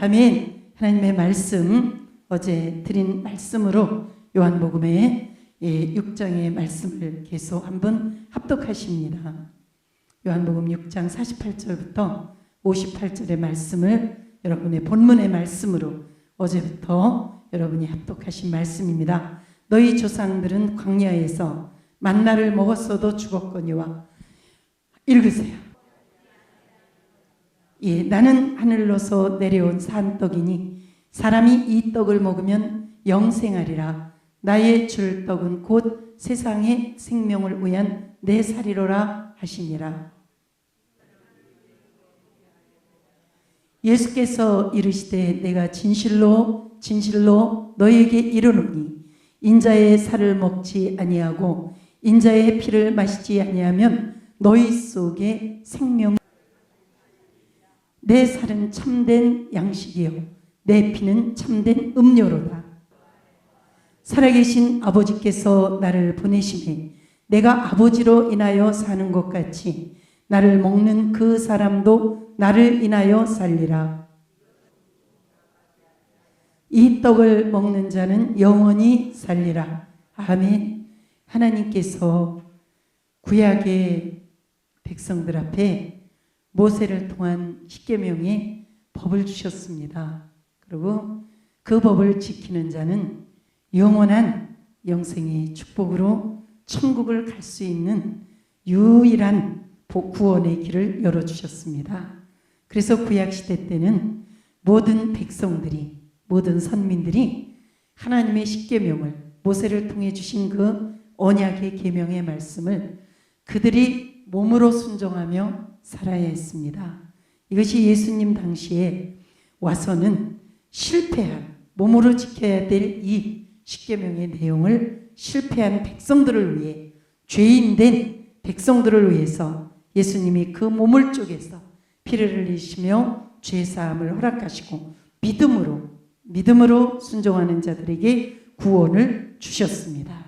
아멘. 하나님의 말씀, 어제 드린 말씀으로 요한복음의 6장의 말씀을 계속 한번 합독하십니다. 요한복음 6장 48절부터 58절의 말씀을 여러분의 본문의 말씀으로 어제부터 여러분이 합독하신 말씀입니다. 너희 조상들은 광야에서 만나를 먹었어도 죽었거니와, 읽으세요. 나는 하늘로서 내려온 산떡이니 사람이 이 떡을 먹으면 영생하리라. 나의 줄 떡은 곧 세상의 생명을 위한 내 살이로라 하시니라. 예수께서 이르시되 내가 진실로 진실로 너희에게 이르노니 인자의 살을 먹지 아니하고 인자의 피를 마시지 아니하면 너희 속에 생명, 내 살은 참된 양식이요 내 피는 참된 음료로다. 살아계신 아버지께서 나를 보내심에 내가 아버지로 인하여 사는 것 같이 나를 먹는 그 사람도 나를 인하여 살리라. 이 떡을 먹는 자는 영원히 살리라. 아멘. 하나님께서 구약의 백성들 앞에 모세를 통한 십계명의 법을 주셨습니다. 그리고 그 법을 지키는 자는 영원한 영생의 축복으로 천국을 갈 수 있는 유일한 구원의 길을 열어주셨습니다. 그래서 구약시대 때는 모든 백성들이, 모든 선민들이 하나님의 십계명을, 모세를 통해 주신 그 언약의 계명의 말씀을 그들이 몸으로 순종하며 살아야 했습니다. 이것이 예수님 당시에 와서는 실패한, 몸으로 지켜야 될 이 십계명의 내용을 실패한 백성들을 위해, 죄인된 백성들을 위해서 예수님이 그 몸을 쪼개서 피를 흘리시며 죄사함을 허락하시고 믿음으로 순종하는 자들에게 구원을 주셨습니다.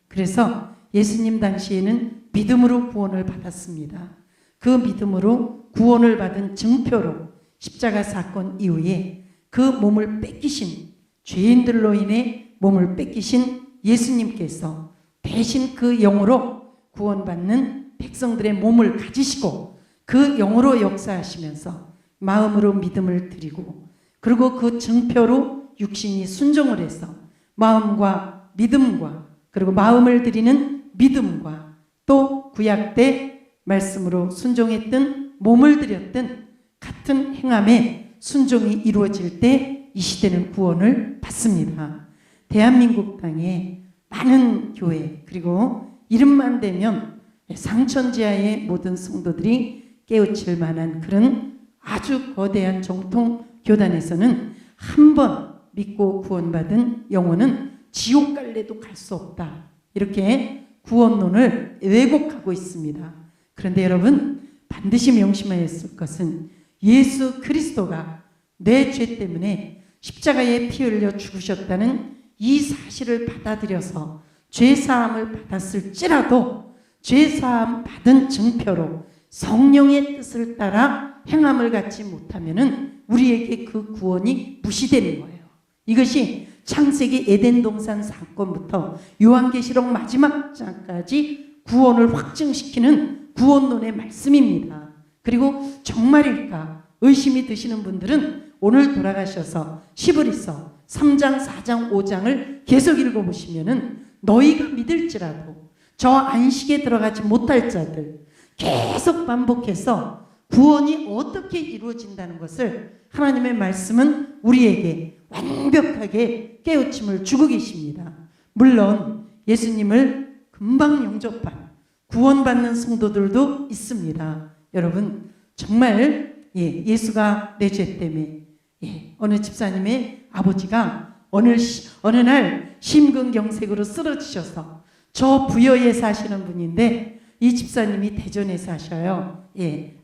그래서 예수님 당시에는 믿음으로 구원을 받았습니다. 그 믿음으로 구원을 받은 증표로 십자가 사건 이후에 그 몸을 뺏기신, 죄인들로 인해 몸을 뺏기신 예수님께서 대신 그 영으로 구원받는 백성들의 몸을 가지시고 그 영으로 역사하시면서 마음으로 믿음을 드리고, 그리고 그 증표로 육신이 순종을 해서 마음과 믿음과, 그리고 마음을 드리는 믿음과 또 구약 때 말씀으로 순종했던, 몸을 드렸던 같은 행함에 순종이 이루어질 때 이 시대는 구원을 받습니다. 대한민국 땅에 많은 교회, 그리고 이름만 되면 상천지하의 모든 성도들이 깨우칠 만한 그런 아주 거대한 정통 교단에서는 한 번 믿고 구원받은 영혼은 지옥 갈래도 갈 수 없다, 이렇게 구원론을 왜곡하고 있습니다. 그런데 여러분, 반드시 명심해야 했을 것은 예수 그리스도가 내 죄 때문에 십자가에 피 흘려 죽으셨다는 이 사실을 받아들여서 죄사함을 받았을지라도 죄사함 받은 증표로 성령의 뜻을 따라 행함을 갖지 못하면은 우리에게 그 구원이 무시되는 거예요. 이것이 창세기 에덴 동산 사건부터 요한계시록 마지막 장까지 구원을 확증시키는 구원론의 말씀입니다. 그리고 정말일까 의심이 드시는 분들은 오늘 돌아가셔서 시브리서 3장, 4장, 5장을 계속 읽어보시면은 너희가 믿을지라도 저 안식에 들어가지 못할 자들, 계속 반복해서 구원이 어떻게 이루어진다는 것을 하나님의 말씀은 우리에게 완벽하게 깨우침을 주고 계십니다. 물론 예수님을 금방 영접한, 구원받는 성도들도 있습니다. 여러분, 정말 예수가 내 죄 때문에 어느 집사님의 아버지가 어느 날 심근경색으로 쓰러지셔서, 저 부여에 사시는 분인데 이 집사님이 대전에 사셔요.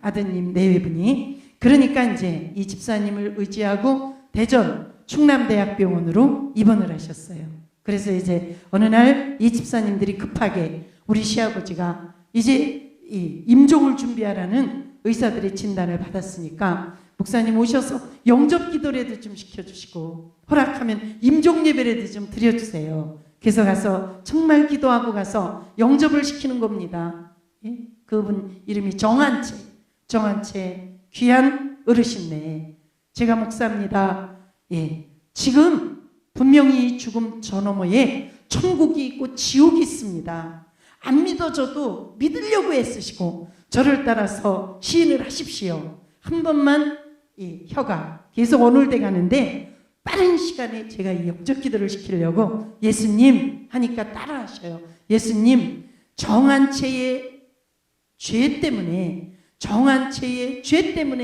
아드님 내외분이. 그러니까 이제 이 집사님을 의지하고 대전 충남대학병원으로 입원을 하셨어요. 그래서 이제 어느 날 이 집사님들이 급하게 우리 시아버지가 이제 임종을 준비하라는 의사들의 진단을 받았으니까 목사님 오셔서 영접 기도라도 좀 시켜주시고 허락하면 임종 예배라도 좀 드려주세요. 그래서 가서 정말 기도하고 가서 영접을 시키는 겁니다. 예? 그분 이름이 정한채 귀한 어르신네. 제가 목사입니다. 예. 지금 분명히 죽음 저 너머에 천국이 있고 지옥이 있습니다. 안 믿어져도 믿으려고 애쓰시고 저를 따라서 시인을 하십시오. 한 번만 혀가 계속 어눌돼 가는데 빠른 시간에 제가 이 영접 기도를 시키려고 예수님 하니까 따라하셔요. 예수님, 정한채의 죄 때문에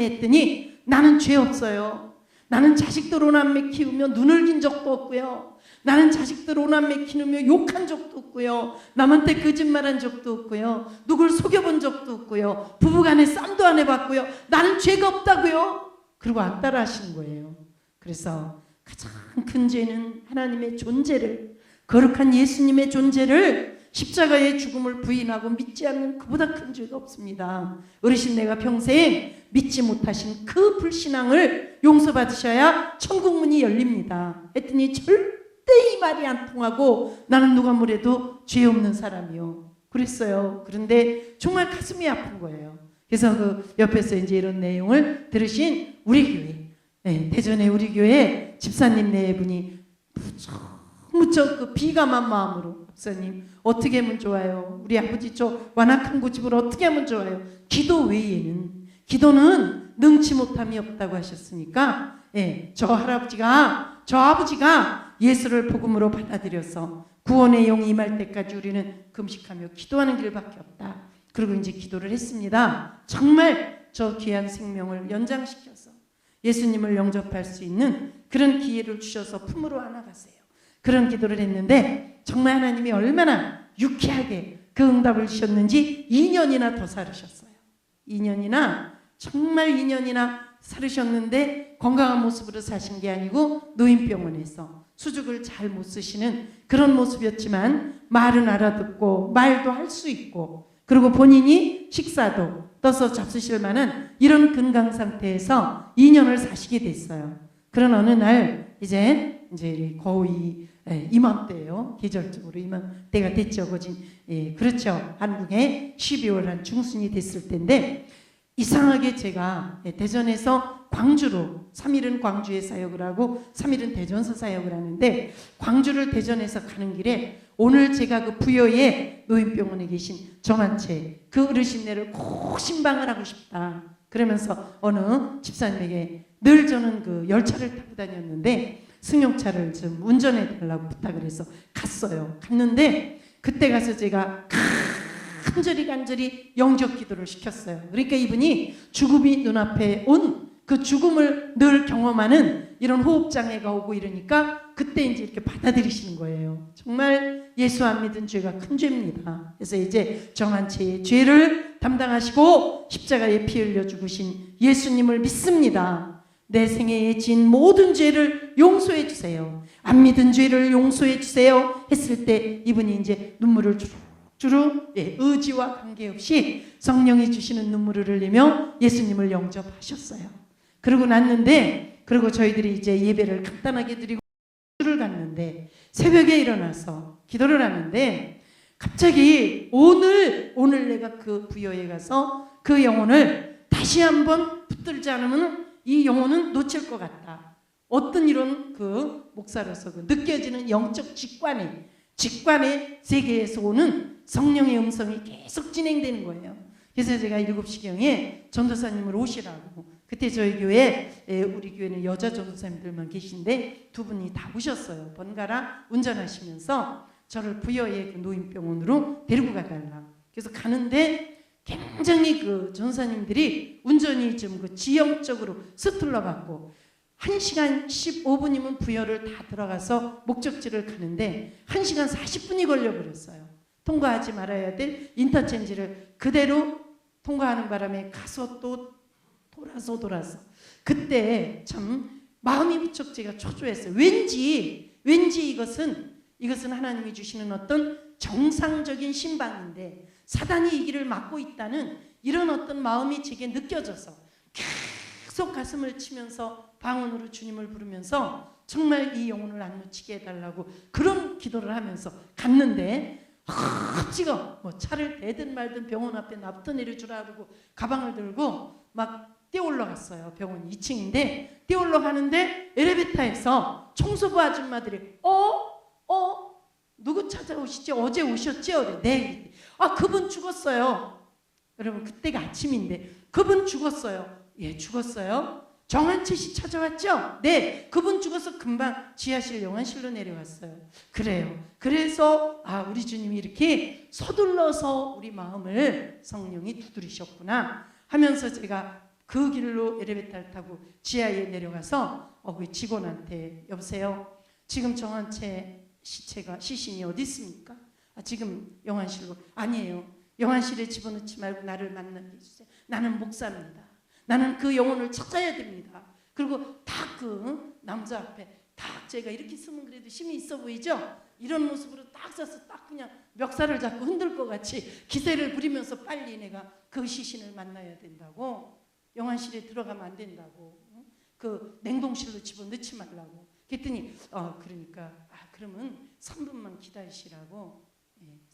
했더니 나는 죄 없어요. 나는 자식들 오남매 키우며 눈을 긴 적도 없고요. 나는 자식들 오남매 키우며 욕한 적도 없고요. 남한테 거짓말한 적도 없고요. 누굴 속여본 적도 없고요. 부부간에 쌈도 안 해봤고요. 나는 죄가 없다고요. 그리고 안 따라하시는 거예요. 그래서 가장 큰 죄는 하나님의 존재를, 거룩한 예수님의 존재를, 십자가의 죽음을 부인하고 믿지 않는 그보다 큰 죄가 없습니다. 어르신 내가 평생 믿지 못하신 그 불신앙을 용서받으셔야 천국 문이 열립니다. 했더니 절대 이 말이 안 통하고 나는 누가 뭐래도 죄 없는 사람이요. 그랬어요. 그런데 정말 가슴이 아픈 거예요. 그래서 그 옆에서 이제 이런 내용을 들으신 우리 교회, 네, 대전의 우리 교회 집사님 네 분이 무척 그 비감한 마음으로 목사님 어떻게 하면 좋아요? 우리 아버지 저 완악한 고집을 어떻게 하면 좋아요? 기도 외에는, 기도는 능치 못함이 없다고 하셨으니까 예, 저 아버지가 예수를 복음으로 받아들여서 구원의 영이 임할 때까지 우리는 금식하며 기도하는 길밖에 없다. 그리고 이제 기도를 했습니다. 정말 저 귀한 생명을 연장시켜서 예수님을 영접할 수 있는 그런 기회를 주셔서 품으로 안아가세요. 그런 기도를 했는데 정말 하나님이 얼마나 유쾌하게 그 응답을 주셨는지 2년이나 더 살으셨어요. 2년이나 정말 2년이나 살으셨는데 건강한 모습으로 사신 게 아니고 노인병원에서 수죽을 잘 못 쓰시는 그런 모습이었지만 말은 알아듣고 말도 할 수 있고 그리고 본인이 식사도 떠서 잡수실 만한 이런 건강 상태에서 2년을 사시게 됐어요. 그런 어느 날 이제 거의 이맘때예요. 계절적으로 이맘때가 됐죠. 그렇죠. 한국에 12월 한 중순이 됐을 텐데 이상하게 제가 대전에서 광주로 3일은 광주에 사역을 하고 3일은 대전서 사역을 하는데 광주를 대전에서 가는 길에 오늘 제가 그 부여에 노인병원에 계신 정한채 그 어르신네를 꼭 신방을 하고 싶다. 그러면서 어느 집사님에게 늘 저는 그 열차를 타고 다녔는데 승용차를 좀 운전해 달라고 부탁을 해서 갔어요. 갔는데 그때 가서 제가 간절히 영접 기도를 시켰어요. 그러니까 이분이 죽음이 눈앞에 온 그 죽음을 늘 경험하는 이런 호흡장애가 오고 이러니까 그때 이제 이렇게 받아들이시는 거예요. 정말 예수 안 믿은 죄가 큰 죄입니다. 그래서 이제 정한채의 죄를 담당하시고 십자가에 피 흘려 죽으신 예수님을 믿습니다. 내 생애에 지은 모든 죄를 용서해 주세요. 안 믿은 죄를 용서해 주세요. 했을 때 이분이 이제 눈물을 주룩 의지와 관계없이 성령이 주시는 눈물을 흘리며 예수님을 영접하셨어요. 그러고 났는데 그리고 저희들이 이제 예배를 간단하게 드리고 주를 갔는데 새벽에 일어나서 기도를 하는데 갑자기 오늘 내가 그 부여에 가서 그 영혼을 다시 한번 붙들지 않으면 이 영혼은 놓칠 것 같다. 어떤 이런 그 목사로서 그 느껴지는 영적 직관의 세계에서 오는 성령의 음성이 계속 진행되는 거예요. 그래서 제가 7시경에 전도사님을 오시라고 그때 저희 교회 우리 교회는 여자 전도사님들만 계신데 두 분이 다 오셨어요. 번갈아 운전하시면서 저를 부여의 그 노인병원으로 데리고 가달라. 그래서 가는데 굉장히 그 전사님들이 운전이 좀 그 지형적으로 서툴러 갖고 1시간 15분이면 부여를 다 들어가서 목적지를 가는데 1시간 40분이 걸려버렸어요. 통과하지 말아야 될 인터체인지를 그대로 통과하는 바람에 가서 또 돌아서 그때 참 마음이 무척 제가 초조했어요. 왠지 이것은 하나님이 주시는 어떤 정상적인 신방인데 사단이 이 길을 막고 있다는 이런 어떤 마음이 제게 느껴져서 계속 가슴을 치면서 방언으로 주님을 부르면서 정말 이 영혼을 안 놓치게 해달라고 그런 기도를 하면서 갔는데 찍어 뭐 차를 대든 말든 병원 앞에 납도 내려주라 그러고 가방을 들고 막 뛰어 올라갔어요. 병원 2층인데 뛰어 올라가는데 엘리베이터에서 청소부 아줌마들이 누구 찾아오시죠? 어제 오셨죠? 네. 아, 그분 죽었어요. 여러분, 그때가 아침인데 그분 죽었어요. 예, 죽었어요. 정한채 씨 찾아왔죠? 네, 그분 죽어서 금방 지하실 영안실로 내려왔어요. 그래요. 그래서 우리 주님이 이렇게 서둘러서 우리 마음을 성령이 두드리셨구나 하면서 제가 그 길로 엘리베이터를 타고 지하에 내려가서 그 직원한테 여보세요. 지금 정한채 시신이 어디 있습니까? 지금 영안실로. 아니에요. 영안실에 집어넣지 말고 나를 만나게 해주세요. 나는 목사입니다. 나는 그 영혼을 찾아야 됩니다. 그리고 딱 그 남자 앞에 딱 제가 이렇게 쓰면 그래도 힘이 있어 보이죠? 이런 모습으로 딱 서서 딱 그냥 멱살을 잡고 흔들 것 같이 기세를 부리면서 빨리 내가 그 시신을 만나야 된다고. 영안실에 들어가면 안 된다고. 그 냉동실로 집어넣지 말라고. 그랬더니 그러니까 그러면 3분만 기다리시라고.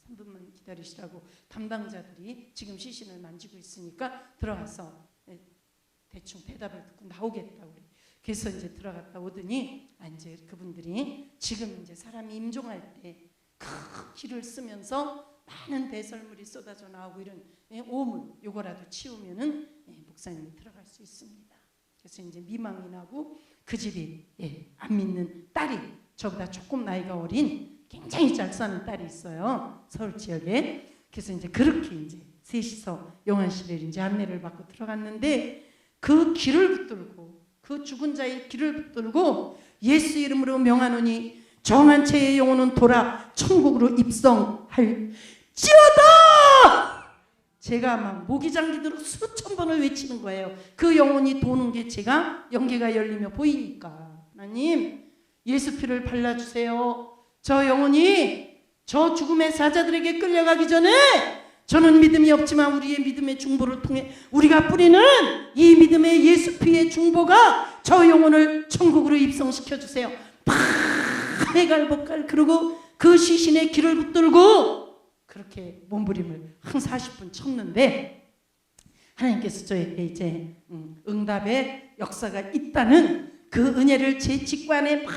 3분만 기다리시라고 담당자들이 지금 시신을 만지고 있으니까 들어가서 대충 대답을 듣고 나오겠다고 그래. 그래서 이제 들어갔다 오더니 이제 그분들이 지금 이제 사람이 임종할 때 큰 기를 쓰면서 많은 배설물이 쏟아져 나오고 이런 오물 요거라도 치우면은 목사님이 들어갈 수 있습니다. 그래서 이제 미망이 나고 그 집이 안 믿는 딸이 저보다 조금 나이가 어린 굉장히 잘 사는 딸이 있어요. 서울 지역에. 그래서 이제 그렇게 이제 셋이서 영안실에 이제 안내를 받고 들어갔는데 그 길을 붙들고 그 죽은 자의 길을 붙들고 예수 이름으로 명하노니 정한채의 영혼은 돌아 천국으로 입성할지어다. 제가 막 모기장기들로 수천 번을 외치는 거예요. 그 영혼이 도는 게 제가 영계가 열리며 보이니까. 하나님 예수 피를 발라주세요. 저 영혼이 저 죽음의 사자들에게 끌려가기 전에 저는 믿음이 없지만 우리의 믿음의 중보를 통해 우리가 뿌리는 이 믿음의 예수 피의 중보가 저 영혼을 천국으로 입성시켜 주세요. 해갈복갈 그러고 그 시신의 길을 붙들고 그렇게 몸부림을 한 40분 쳤는데 하나님께서 저에게 이제 응답의 역사가 있다는 그 은혜를 제 직관에 막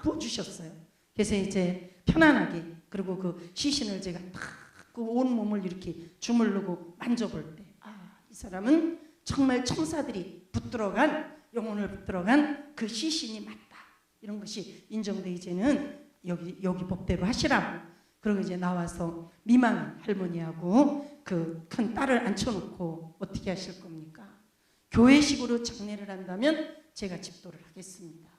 부어주셨어요. 그래서 이제 편안하게 그리고 그 시신을 제가 딱 그 온 몸을 이렇게 주물르고 만져볼 때 이 사람은 정말 천사들이 붙들어간 영혼을 붙들어간 그 시신이 맞다. 이런 것이 인정돼 이제는 여기 법대로 하시라고. 그리고 이제 나와서 미망 할머니하고 그 큰 딸을 앉혀놓고 어떻게 하실 겁니까? 교회식으로 장례를 한다면 제가 집도를 하겠습니다.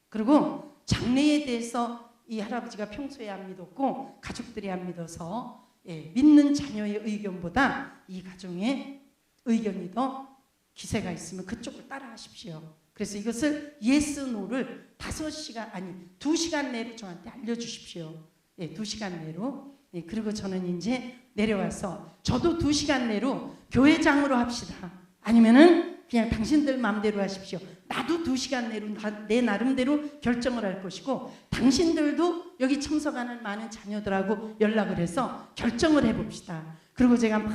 그리고 장례에 대해서 이 할아버지가 평소에 안 믿었고 가족들이 안 믿어서 믿는 자녀의 의견보다 이 가정의 의견이 더 기세가 있으면 그쪽을 따라 하십시오. 그래서 이것을 yes, no를 2시간 내로 저한테 알려주십시오. 2시간 내로. 그리고 저는 이제 내려와서 저도 2시간 내로 교회장으로 합시다. 아니면은 그냥 당신들 마음대로 하십시오. 나도 2시간 내로 내 나름대로 결정을 할 것이고 당신들도 여기 참석하는 많은 자녀들하고 연락을 해서 결정을 해봅시다. 그리고 제가 막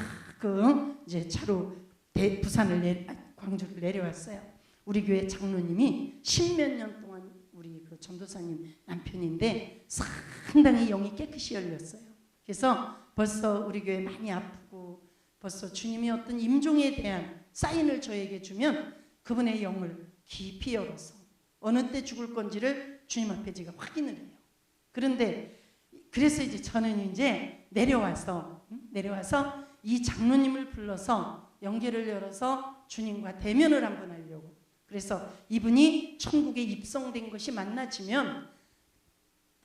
이제 차로 광주를 내려왔어요. 우리 교회 장로님이 10몇 년 동안 우리 그 전도사님 남편인데 상당히 영이 깨끗이 열렸어요. 그래서 벌써 우리 교회 많이 아프고 벌써 주님이 어떤 임종에 대한 사인을 저에게 주면 그분의 영을 깊이 열어서 어느 때 죽을 건지를 주님 앞에 제가 확인을 해요. 그런데 그래서 이제 저는 이제 내려와서 이 장로님을 불러서 연계를 열어서 주님과 대면을 한번 하려고. 그래서 이분이 천국에 입성된 것이 만나지면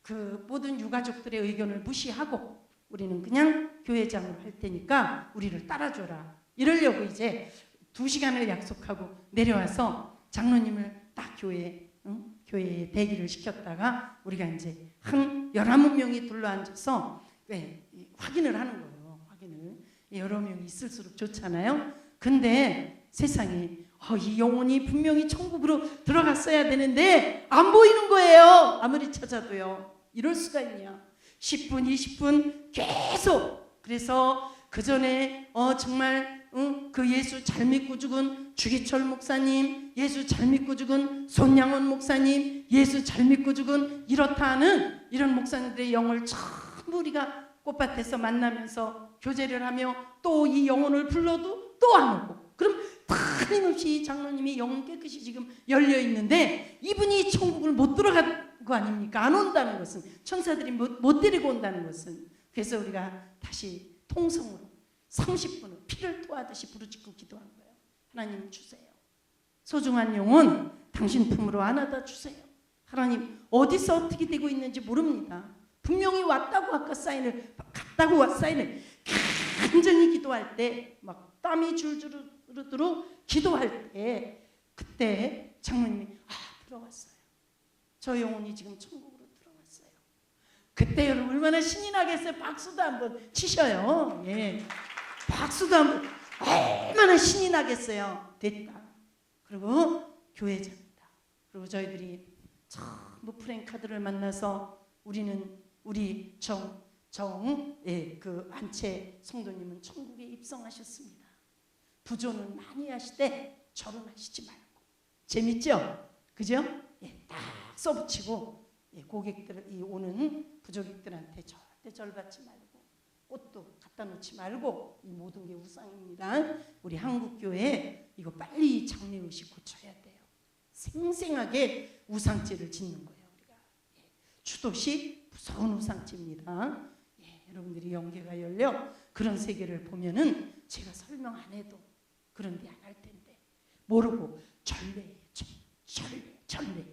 그 모든 유가족들의 의견을 무시하고 우리는 그냥 교회장으로 할 테니까 우리를 따라줘라. 이러려고 이제 2시간을 약속하고 내려와서 장로님을 딱 교회에 대기를 시켰다가 우리가 이제 한 11명이 둘러앉아서 확인을 하는 거예요. 확인을. 여러 명이 있을수록 좋잖아요. 근데 세상에 이 영혼이 분명히 천국으로 들어갔어야 되는데 안 보이는 거예요. 아무리 찾아도요. 이럴 수가 있냐. 10분 20분 계속. 그래서 그 전에 정말 그 예수 잘 믿고 죽은 주기철 목사님, 예수 잘 믿고 죽은 손양원 목사님, 예수 잘 믿고 죽은 이렇다 하는 이런 목사님들의 영을 전부 우리가 꽃밭에서 만나면서 교제를 하며 또 이 영혼을 불러도 또 안 오고, 그럼 끊임없이 장로님이 영혼 깨끗이 지금 열려 있는데 이분이 천국을 못 들어간 거 아닙니까? 안 온다는 것은, 천사들이 못 데리고 온다는 것은. 그래서 우리가 다시 통성으로 30분을 피를 토하듯이 부르짖고 기도한 거예요. 하나님 주세요. 소중한 영혼 당신 품으로 안아다 주세요. 하나님 어디서 어떻게 되고 있는지 모릅니다. 분명히 왔다고 아까 사인을 갔다고 사인을 간절히 기도할 때 막 땀이 줄줄 흐르도록 기도할 때 그때 장로님이 들어왔어요. 저 영혼이 지금 천국으로 들어왔어요. 그때 여러분 얼마나 신이 나겠어요. 박수도 한번 치셔요. 예. 박수도 한번 얼마나 신이 나겠어요. 됐다. 그리고 교회자입니다. 그리고 저희들이 전부 프랭카드를 만나서 우리는 우리 그 안채 성도님은 천국에 입성하셨습니다. 부조는 많이 하시되 결혼하시지 말고. 재밌죠? 그죠? 딱 써붙이고 고객들, 오는 부조객들한테 절대 절 받지 말고 꽃도 갖다 놓지 말고, 이 모든 게 우상입니다. 우리 한국교회 이거 빨리 장래의식 고쳐야 돼요. 생생하게 우상죄를 짓는 거예요. 우리가 추도식 무서운 우상죄입니다. 여러분들이 영계가 열려 그런 세계를 보면은 제가 설명 안 해도 그런데 안 할 텐데 모르고 전례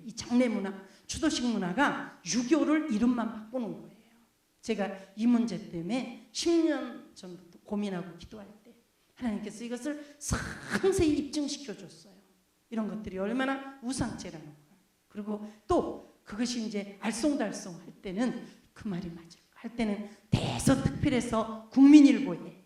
이 장례 문화, 추도식 문화가 유교를 이름만 바꾸는 거예요. 제가 이 문제 때문에 10년 전부터 고민하고 기도할 때 하나님께서 이것을 상세히 입증시켜 줬어요. 이런 것들이 얼마나 우상죄라는 거예요. 그리고 또 그것이 이제 알쏭달쏭 할 때는 그 말이 맞아요. 할 때는 대서특필해서 국민일보에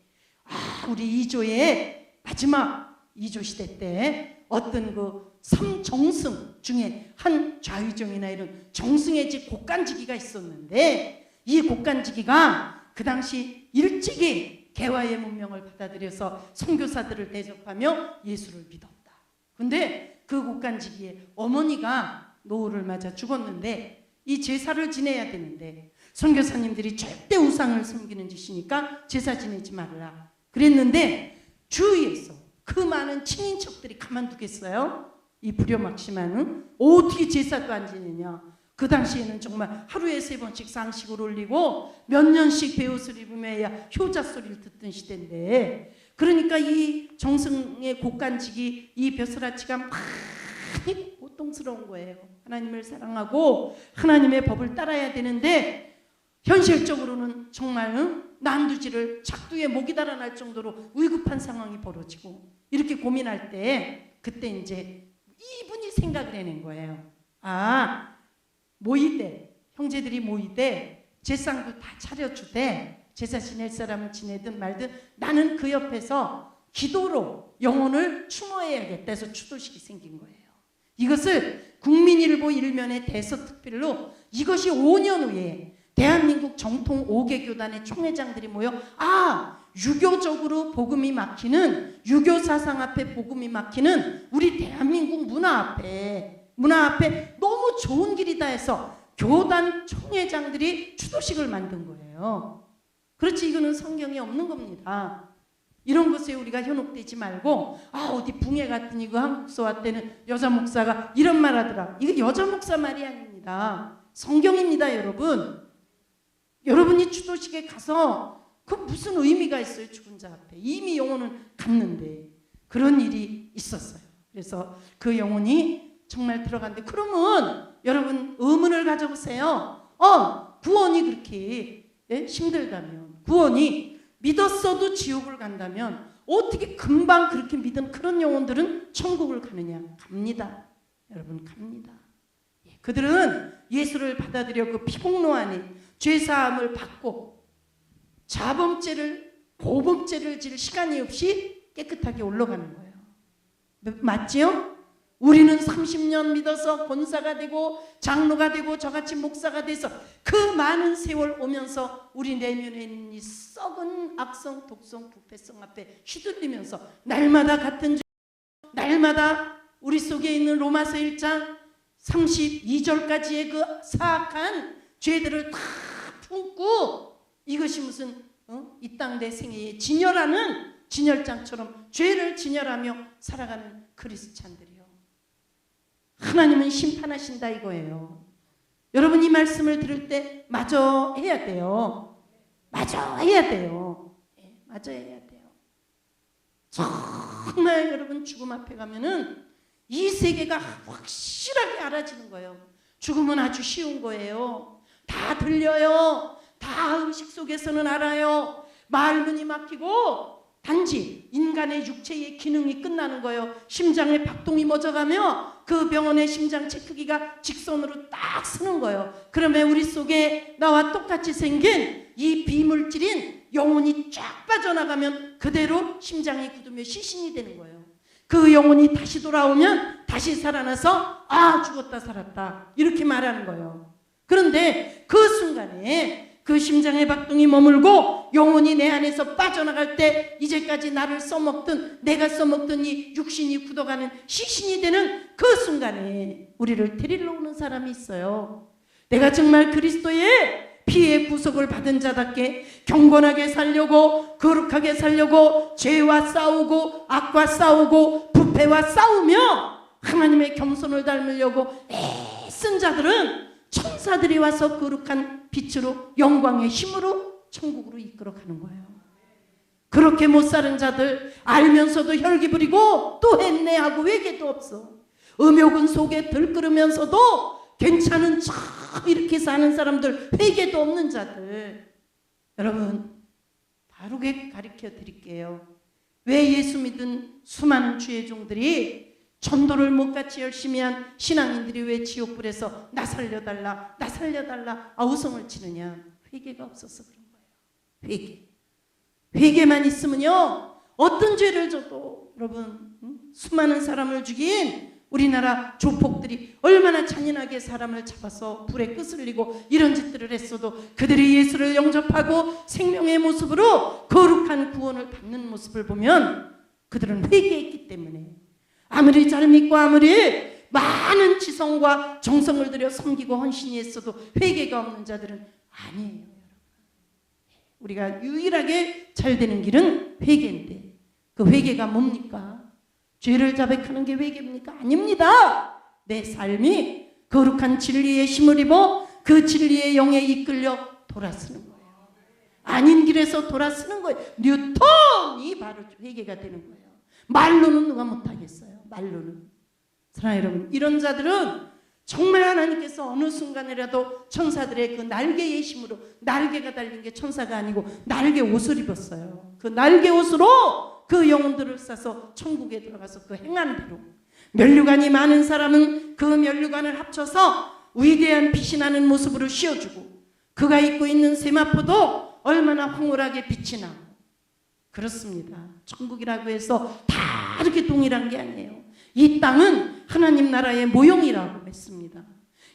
우리 2조의 마지막 2조 시대 때 어떤 그 삼정승 중에 한 좌의정이나 이런 정승의 집 곡간지기가 있었는데, 이 곡간지기가 그 당시 일찍이 개화의 문명을 받아들여서 선교사들을 대접하며 예수를 믿었다. 근데 그 곡간지기의 어머니가 노후를 맞아 죽었는데 이 제사를 지내야 되는데 선교사님들이 절대 우상을 섬기는 짓이니까 제사 지내지 말라 그랬는데 주위에서 그 많은 친인척들이 가만두겠어요? 이 불효막심하는 어떻게 제사도 안 지내냐. 그 당시에는 정말 하루에 3번씩 상식을 올리고 몇 년씩 베옷을 입으며야 효자 소리를 듣던 시대인데, 그러니까 이 정승의 곡간지기 이 벼슬아치가 많이 고통스러운 거예요. 하나님을 사랑하고 하나님의 법을 따라야 되는데 현실적으로는 정말 난두지를 작두에 목이 달아날 정도로 위급한 상황이 벌어지고, 이렇게 고민할 때 그때 이제 이분이 생각을 해낸 거예요. 모이되, 형제들이 모이되 제상도 다 차려주되 제사 지낼 사람은 지내든 말든 나는 그 옆에서 기도로 영혼을 추모해야겠다 해서 추도식이 생긴 거예요. 이것을 국민일보 일면의 대서특필로, 이것이 5년 후에 대한민국 정통 5개 교단의 총회장들이 모여 유교적으로 복음이 막히는, 유교 사상 앞에 복음이 막히는 우리 대한민국 문화 앞에 너무 좋은 길이다 해서 교단 총회장들이 추도식을 만든 거예요. 그렇지, 이거는 성경에 없는 겁니다. 이런 것에 우리가 현혹되지 말고 어디 붕해 갔더니 그 한국서 왔대는 여자 목사가 이런 말 하더라. 이거 여자 목사 말이 아닙니다. 성경입니다. 여러분이 추도식에 가서 그 무슨 의미가 있어요? 죽은 자 앞에 이미 영혼은 갔는데. 그런 일이 있었어요. 그래서 그 영혼이 정말 들어간데, 그러면 여러분 의문을 가져보세요. 구원이 그렇게 힘들다면, 구원이 믿었어도 지옥을 간다면 어떻게 금방 그렇게 믿은 그런 영혼들은 천국을 가느냐? 갑니다. 여러분, 갑니다. 그들은 예수를 받아들여 그 피공로 안에 죄사함을 받고 자범죄를 고범죄를 질 시간이 없이 깨끗하게 올라가는 거예요. 맞지요? 우리는 30년 믿어서 권사가 되고 장로가 되고 저같이 목사가 돼서 그 많은 세월 오면서 우리 내면에 있는 이 썩은 악성, 독성, 부패성 앞에 휘둘리면서 날마다 같은 죄, 날마다 우리 속에 있는 로마서 1장 32절까지의 그 사악한 죄들을 다 품고 이것이 무슨 이 땅 내 생애의 진열하는 진열장처럼 죄를 진열하며 살아가는 그리스찬들이요. 하나님은 심판하신다 이거예요. 여러분 이 말씀을 들을 때 마저 해야 돼요. 마저 해야 돼요. 네, 마저 해야 돼요. 정말 여러분 죽음 앞에 가면은 이 세계가 확실하게 알아지는 거예요. 죽음은 아주 쉬운 거예요. 다 들려요. 다 의식 속에서는 알아요. 말문이 막히고 단지 인간의 육체의 기능이 끝나는 거예요. 심장의 박동이 멎어가며 그 병원의 심장 체크기가 직선으로 딱 서는 거예요. 그러면 우리 속에 나와 똑같이 생긴 이 비물질인 영혼이 쫙 빠져나가면 그대로 심장이 굳으며 시신이 되는 거예요. 그 영혼이 다시 돌아오면 다시 살아나서 아 죽었다 살았다 이렇게 말하는 거예요. 그런데 그 순간에 그 심장의 박동이 머물고 영혼이 내 안에서 빠져나갈 때 이제까지 나를 써먹던 내가 써먹던 이 육신이 굳어가는 시신이 되는 그 순간에 우리를 데리러 오는 사람이 있어요. 내가 정말 그리스도의 피의 구속을 받은 자답게 경건하게 살려고 거룩하게 살려고 죄와 싸우고 악과 싸우고 부패와 싸우며 하나님의 겸손을 닮으려고 애쓴 자들은 천사들이 와서 거룩한 빛으로 영광의 힘으로 천국으로 이끌어가는 거예요. 그렇게 못 사는 자들 알면서도 혈기 부리고 또 했네 하고 회개도 없어. 음욕은 속에 들끓으면서도 괜찮은 척 이렇게 사는 사람들 회개도 없는 자들 여러분 바르게 가르쳐 드릴게요. 왜 예수 믿은 수많은 주의 종들이 전도를 못같이 열심히 한 신앙인들이 왜 지옥불에서 나 살려달라 나 살려달라 아우성을 치느냐. 회개가 없어서 그런 거예요. 회개만 있으면요 어떤 죄를 져도 여러분 수많은 사람을 죽인 우리나라 조폭들이 얼마나 잔인하게 사람을 잡아서 불에 끄슬리고 이런 짓들을 했어도 그들이 예수를 영접하고 생명의 모습으로 거룩한 구원을 받는 모습을 보면 그들은 회개했기 때문에 아무리 잘 믿고 아무리 많은 지성과 정성을 들여 섬기고 헌신이 했어도 회개가 없는 자들은 아니에요. 여러분. 우리가 유일하게 잘 되는 길은 회개인데 그 회개가 뭡니까? 죄를 자백하는 게 회개입니까? 아닙니다. 내 삶이 거룩한 진리의 힘을 입어 그 진리의 영에 이끌려 돌아서는 거예요. 아닌 길에서 돌아서는 거예요. 뉴턴이 바로 회개가 되는 거예요. 말로는 누가 못하겠어요. 말로는. 사랑하는 여러분 이런 자들은 정말 하나님께서 어느 순간이라도 천사들의 그 날개의 힘으로 날개가 달린 게 천사가 아니고 날개 옷을 입었어요. 그 날개 옷으로 그 영혼들을 싸서 천국에 들어가서 그 행한 대로 면류관이 많은 사람은 그 면류관을 합쳐서 위대한 빛이 나는 모습으로 씌워주고 그가 입고 있는 세마포도 얼마나 황홀하게 빛이 나고 그렇습니다. 천국이라고 해서 다 이렇게 동일한 게 아니에요. 이 땅은 하나님 나라의 모형이라고 했습니다.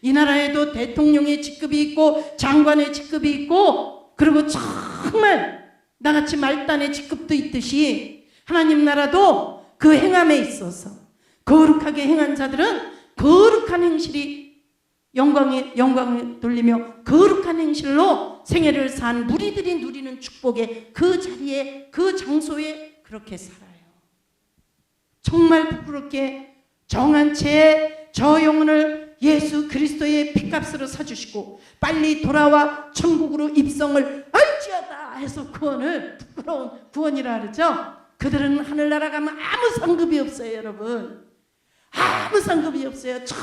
이 나라에도 대통령의 직급이 있고 장관의 직급이 있고 그리고 정말 나같이 말단의 직급도 있듯이 하나님 나라도 그 행함에 있어서 거룩하게 행한 자들은 거룩한 행실이 영광을 돌리며 거룩한 행실로 생애를 산 무리들이 누리는 축복에 그 자리에 그 장소에 그렇게 살아요. 정말 부끄럽게 정한 채 저 영혼을 예수 그리스도의 피값으로 사주시고 빨리 돌아와 천국으로 입성을 알지어다 해서 구원을 부끄러운 구원이라 그러죠. 그들은 하늘나라 가면 아무 상급이 없어요. 여러분 아무 상급이 없어요. 저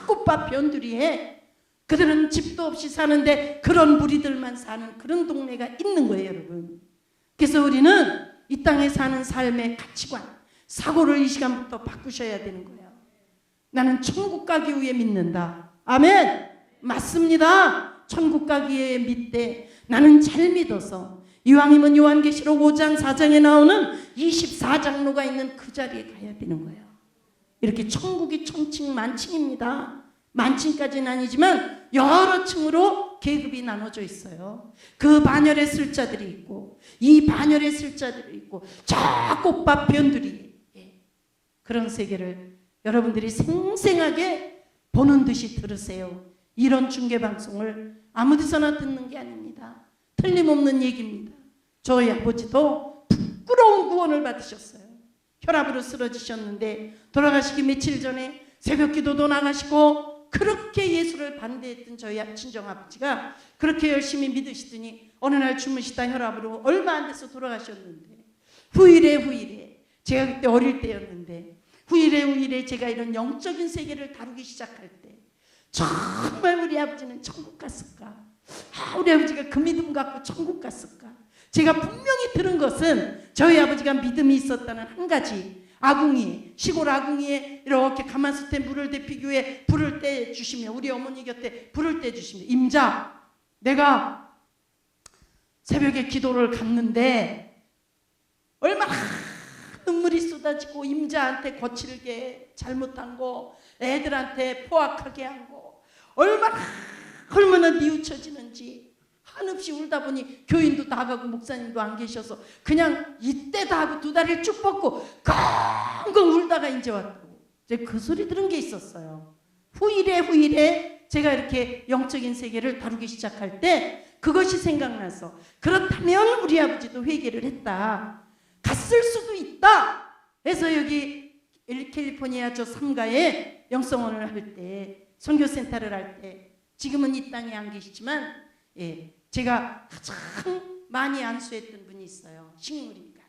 꽃밭 변두리에 그들은 집도 없이 사는데 그런 무리들만 사는 그런 동네가 있는 거예요. 여러분 그래서 우리는 이 땅에 사는 삶의 가치관 사고를 이 시간부터 바꾸셔야 되는 거예요. 나는 천국 가기 위해 믿는다. 아멘. 맞습니다. 천국 가기 위해 믿되 나는 잘 믿어서 이왕이면 요한계시록 5장 4장에 나오는 24장로가 있는 그 자리에 가야 되는 거예요. 이렇게 천국이 천층 만층입니다. 만층까지는 아니지만 여러 층으로 계급이 나눠져 있어요. 그 반열에 쓸 자들이 있고 이 반열에 쓸 자들이 있고 저 꽃밭 변두리, 그런 세계를 여러분들이 생생하게 보는 듯이 들으세요. 이런 중계방송을 아무 데서나 듣는 게 아닙니다. 틀림없는 얘기입니다. 저희 아버지도 부끄러운 구원을 받으셨어요. 혈압으로 쓰러지셨는데 돌아가시기 며칠 전에 새벽 기도도 나가시고 그렇게 예수를 반대했던 저희 친정아버지가 그렇게 열심히 믿으시더니 어느 날 주무시다 혈압으로 얼마 안 돼서 돌아가셨는데 후일에 제가 그때 어릴 때였는데 후일에 제가 이런 영적인 세계를 다루기 시작할 때 정말 우리 아버지는 천국 갔을까? 우리 아버지가 그 믿음 갖고 천국 갔을까? 제가 분명히 들은 것은 저희 아버지가 믿음이 있었다는 한 가지, 시골 아궁이에 이렇게 가마솥에 물을 데피기 위해 불을 떼주시며 우리 어머니 곁에 불을 떼주시며 임자, 내가 새벽에 기도를 갔는데 얼마나 눈물이 쏟아지고 임자한테 거칠게 잘못한 거, 애들한테 포악하게 한 거 얼마나 뉘우쳐지는지 한없이 울다 보니 교인도 나가고 목사님도 안 계셔서 그냥 이때다 하고 두 다리를 쭉 뻗고 끙끙 울다가 이제 왔다고. 이제 그 소리 들은 게 있었어요. 후일에 제가 이렇게 영적인 세계를 다루기 시작할 때 그것이 생각나서 그렇다면 우리 아버지도 회개를 했다. 갔을 수도 있다. 그래서 여기 캘리포니아 저 삼가에 영성원을 할 때 선교센터를 할 때 지금은 이 땅에 안 계시지만 제가 가장 많이 안수했던 분이 있어요. 식물인간.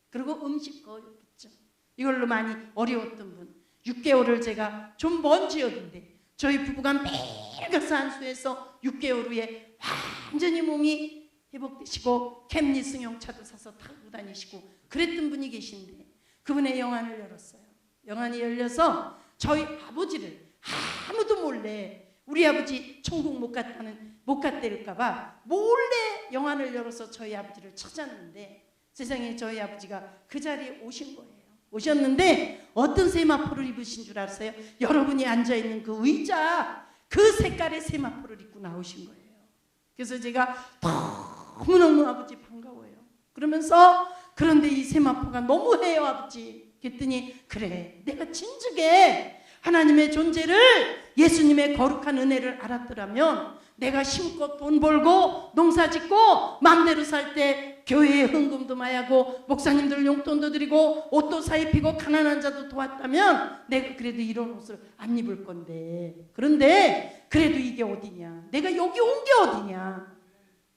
그리고 음식 거였겠죠. 이걸로 많이 어려웠던 분. 6개월을 제가 좀 먼 지역인데 저희 부부가 매일 가서 안수해서 6개월 후에 완전히 몸이 회복되시고 캠리 승용차도 사서 타고 다니시고 그랬던 분이 계신데 그분의 영안을 열었어요. 영안이 열려서 저희 아버지를 아무도 몰래 우리 아버지 천국 못 갔다일까봐 몰래 영안을 열어서 저희 아버지를 찾았는데 세상에 저희 아버지가 그 자리에 오신 거예요. 오셨는데 어떤 세마포를 입으신 줄 아세요? 여러분이 앉아있는 그 의자 그 색깔의 세마포를 입고 나오신 거예요. 그래서 제가 너무너무 아버지 반가워요. 그러면서 그런데 이 세마포가 너무해요 아버지. 그랬더니 그래 내가 진즉에 하나님의 존재를 예수님의 거룩한 은혜를 알았더라면 내가 심고 돈 벌고 농사 짓고 마음대로 살 때 교회에 헌금도 많이 하고 목사님들 용돈도 드리고 옷도 사입히고 가난한 자도 도왔다면 내가 그래도 이런 옷을 안 입을 건데 그런데 그래도 이게 어디냐 내가 여기 온 게 어디냐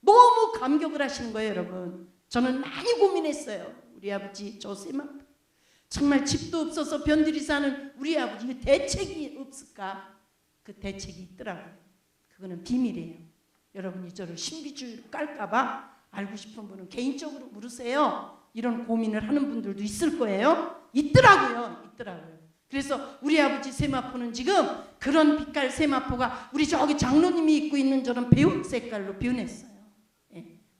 너무 감격을 하시는 거예요 여러분. 저는 많이 고민했어요. 우리 아버지 저 세마포 정말 집도 없어서 변들이 사는 우리 아버지 그 대책이 없을까? 그 대책이 있더라고요. 그거는 비밀이에요. 여러분이 저를 신비주의로 깔까봐 알고 싶은 분은 개인적으로 물으세요. 이런 고민을 하는 분들도 있을 거예요. 있더라고요. 그래서 우리 아버지 세마포는 지금 그런 빛깔 세마포가 우리 저기 장로님이 입고 있는 저런 배운 색깔로 변했어요.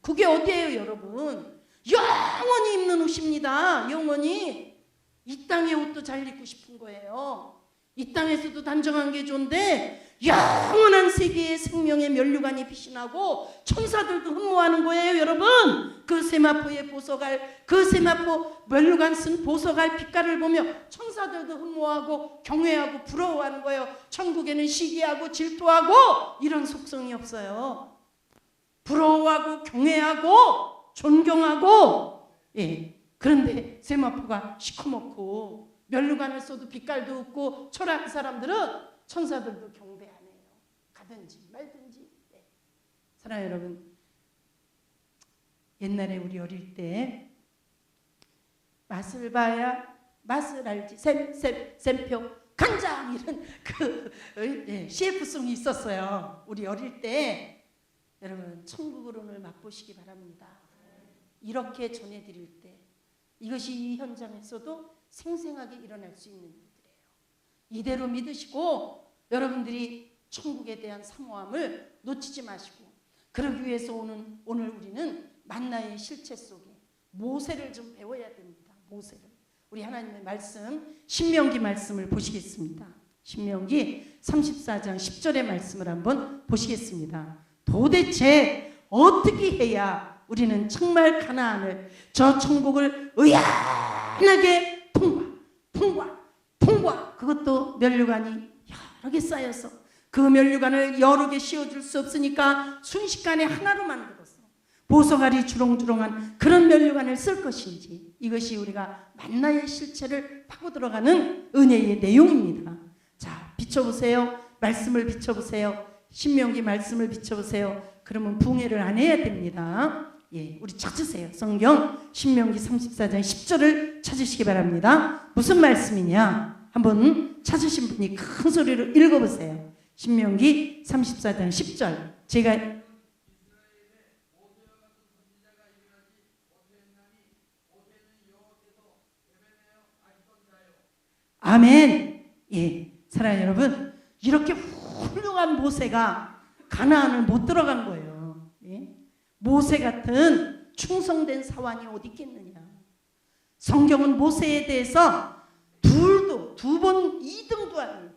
그게 어디예요 여러분? 영원히 입는 옷입니다. 영원히. 이 땅의 옷도 잘 입고 싶은 거예요. 이 땅에서도 단정한 게 좋은데 영원한 세계의 생명의 면류관이 빛이 나고 천사들도 흠모하는 거예요 여러분. 그 세마포의 보석알 그 세마포 면류관 쓴 보석알 빛깔을 보며 천사들도 흠모하고 경외하고 부러워하는 거예요. 천국에는 시기하고 질투하고 이런 속성이 없어요. 부러워하고 경외하고 존경하고 그런데 세마포가 시커멓고 면류관을 써도 빛깔도 없고 초라한 사람들은 천사들도 경배하네요. 가든지 말든지. 사랑하는 여러분, 옛날에 우리 어릴 때 맛을 봐야 맛을 알지 샘표 간장 이런 그 CF송이 있었어요. 우리 어릴 때. 여러분 천국을 오늘 맛보시기 바랍니다. 이렇게 전해드릴 때 이것이 이 현장에서도 생생하게 일어날 수 있는 일들이에요. 이대로 믿으시고 여러분들이 천국에 대한 사모함을 놓치지 마시고 그러기 위해서 오늘 우리는 만나의 실체 속에 모세를 좀 배워야 됩니다. 모세를. 우리 하나님의 말씀 신명기 말씀을 보시겠습니다. 신명기 34장 10절의 말씀을 한번 보시겠습니다. 도대체 어떻게 해야 우리는 정말 가나안을, 저 천국을 의연하게 통과, 그것도 면류관이 여러 개 쌓여서 그 면류관을 여러 개 씌워줄 수 없으니까 순식간에 하나로 만들어서 보석알이 주렁주렁한 그런 면류관을 쓸 것인지, 이것이 우리가 만나의 실체를 파고 들어가는 은혜의 내용입니다. 자, 비춰보세요. 말씀을 비춰보세요. 신명기 말씀을 비춰보세요. 그러면 붕해를 안 해야 됩니다. 예, 우리 찾으세요. 성경 신명기 34장 10절을 찾으시기 바랍니다. 무슨 말씀이냐? 한번 찾으신 분이 큰 소리로 읽어보세요. 신명기 34장 10절. 제가 아멘. 예, 사랑하는 여러분, 이렇게 훌륭한 모세가 가나안을 못 들어간 거예요. 예? 모세 같은 충성된 사환이 어디 있겠느냐. 성경은 모세에 대해서 두 번 2등도 아닌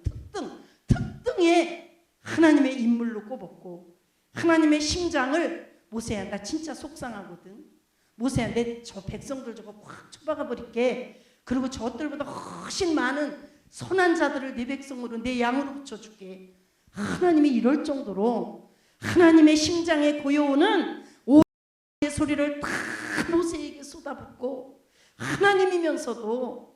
특등의 하나님의 인물로 꼽았고, 하나님의 심장을, 모세야 나 진짜 속상하거든, 모세야 내 저 백성들 저거 확 쳐박아 버릴게, 그리고 저것들보다 훨씬 많은 선한 자들을 내 백성으로, 내 양으로 붙여줄게. 하나님이 이럴 정도로 하나님의 심장에 고여오는 오의 소리를 다 모세에게 쏟아붓고, 하나님이면서도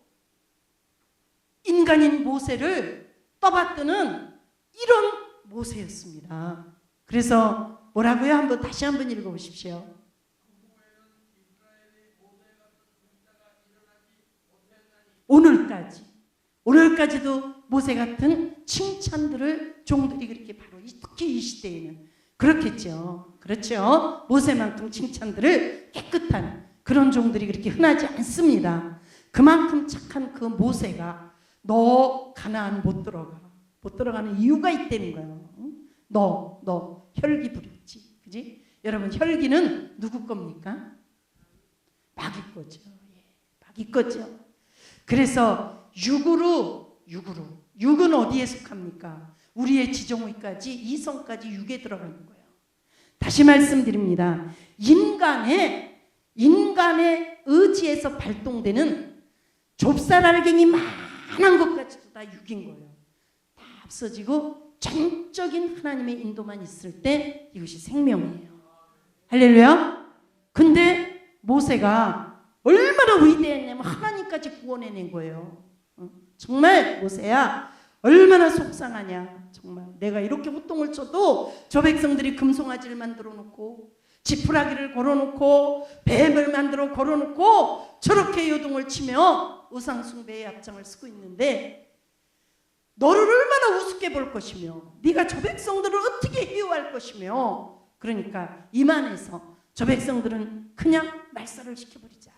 인간인 모세를 떠받드는 이런 모세였습니다. 그래서 뭐라고요? 한번 다시 한번 읽어보십시오. 오늘까지도 모세 같은 칭찬들을 종들이 그렇게 바로 특히 이 시대에는 그렇겠죠. 그렇죠. 모세만큼 칭찬들을 깨끗한 그런 종들이 그렇게 흔하지 않습니다. 그만큼 착한 그 모세가 너 가나안 못 들어가는 이유가 있다는 거예요. 너 혈기 부렸지, 그지? 여러분, 혈기는 누구 겁니까? 마귀 거죠. 예, 마귀 거죠. 그래서 육은 어디에 속합니까? 우리의 지정의까지, 이성까지 육에 들어가는 거예요. 다시 말씀드립니다. 인간의 의지에서 발동되는 좁쌀알갱이 많은 것까지도 다 육인 거예요. 다 없어지고 전적인 하나님의 인도만 있을 때 이것이 생명이에요. 할렐루야. 근데 모세가 얼마나 위대했냐면 하나님까지 구원해낸 거예요. 정말 모세야 얼마나 속상하냐. 정말 내가 이렇게 호통을 쳐도 저 백성들이 금송아지를 만들어 놓고 지푸라기를 걸어놓고 뱀을 만들어 걸어놓고 저렇게 요동을 치며 우상숭배의 앞장을 쓰고 있는데 너를 얼마나 우습게 볼 것이며 네가 저 백성들을 어떻게 희화할 것이며, 그러니까 이만해서 저 백성들은 그냥 말살을 시켜버리자.